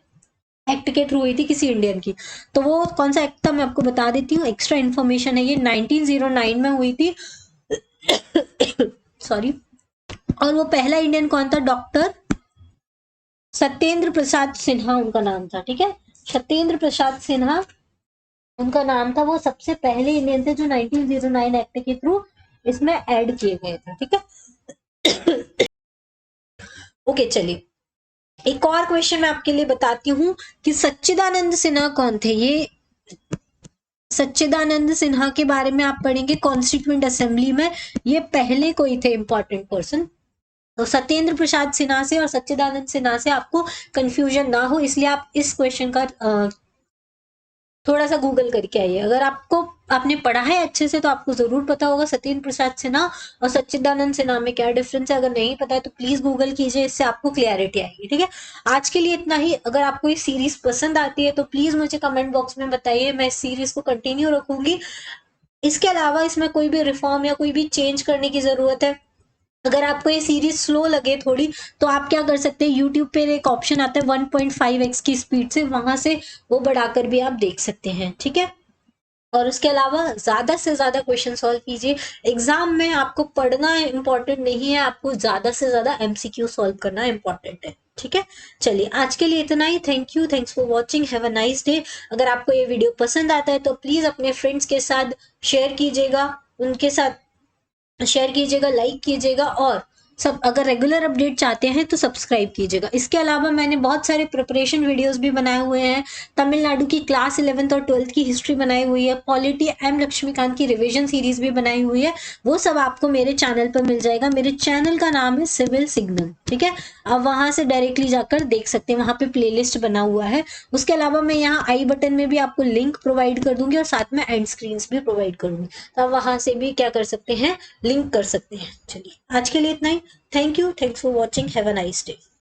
एक्ट के थ्रू हुई थी, किसी इंडियन की। तो वो कौन सा एक्ट था मैं आपको बता देती हूँ, एक्स्ट्रा इन्फॉर्मेशन है, ये 1909 में हुई थी सॉरी। और वो पहला इंडियन कौन था, डॉक्टर सत्येंद्र प्रसाद सिन्हा उनका नाम था, ठीक है। सत्येंद्र प्रसाद सिन्हा उनका नाम था, वो सबसे पहले इंडियन थे जो 1909 एक्ट के थ्रू इसमें ऐड किए गए थे, ठीक है। ओके चलिए, एक और क्वेश्चन मैं आपके लिए बताती हूँ कि सच्चिदानंद सिन्हा कौन थे। ये सच्चिदानंद सिन्हा के बारे में आप पढ़ेंगे कॉन्स्टिट्यूएंट असेंबली में, ये पहले कोई थे इंपॉर्टेंट पर्सन। तो सत्येंद्र प्रसाद सिन्हा से और सच्चिदानंद सिन्हा से आपको कंफ्यूजन ना हो, इसलिए आप इस क्वेश्चन का थोड़ा सा गूगल करके आइए। अगर आपको आपने पढ़ा है अच्छे से तो आपको जरूर पता होगा सत्येंद्र प्रसाद सिन्हा और सच्चिदानंद सिन्हा में क्या डिफरेंस है। अगर नहीं पता है तो प्लीज गूगल कीजिए, इससे आपको क्लियरिटी आएगी, ठीक है। आज के लिए इतना ही। अगर आपको ये सीरीज पसंद आती है तो प्लीज मुझे कमेंट बॉक्स में बताइए, मैं इस सीरीज को कंटिन्यू रखूंगी। इसके अलावा इसमें कोई भी रिफॉर्म या कोई भी चेंज करने की जरूरत है, अगर आपको ये सीरीज स्लो लगे थोड़ी, तो आप क्या कर सकते हैं, यूट्यूब पे एक ऑप्शन आता है 1.5x की स्पीड से, वहां से वो बढ़ाकर भी आप देख सकते हैं, ठीक है। और उसके अलावा ज्यादा से ज्यादा क्वेश्चन सॉल्व कीजिए। एग्जाम में आपको पढ़ना इंपॉर्टेंट नहीं है, आपको ज्यादा से ज्यादा एमसीक्यू सॉल्व करना इंपॉर्टेंट है, ठीक है। चलिए आज के लिए इतना ही। Thank you, thanks for watching, have a nice day. अगर आपको ये वीडियो पसंद आता है तो प्लीज अपने फ्रेंड्स के साथ शेयर कीजिएगा, उनके साथ शेयर कीजिएगा, लाइक कीजिएगा, और सब अगर रेगुलर अपडेट चाहते हैं तो सब्सक्राइब कीजिएगा। इसके अलावा मैंने बहुत सारे प्रिपरेशन वीडियोस भी बनाए हुए हैं। तमिलनाडु की क्लास 11th और 12th की हिस्ट्री बनाई हुई है, पॉलिटी एम लक्ष्मीकांत की रिवीजन सीरीज भी बनाई हुई है, वो सब आपको मेरे चैनल पर मिल जाएगा। मेरे चैनल का नाम है सिविल सिग्नल, ठीक है। आप वहां से डायरेक्टली जाकर देख सकते हैं, वहां पे प्लेलिस्ट बना हुआ है। उसके अलावा मैं यहाँ आई बटन में भी आपको लिंक प्रोवाइड कर दूंगी और साथ में एंड स्क्रीन भी प्रोवाइड करूंगी, तो आप वहां से भी क्या कर सकते हैं, लिंक कर सकते हैं। चलिए आज के लिए इतना ही। Thank you, thanks for watching, have a nice day.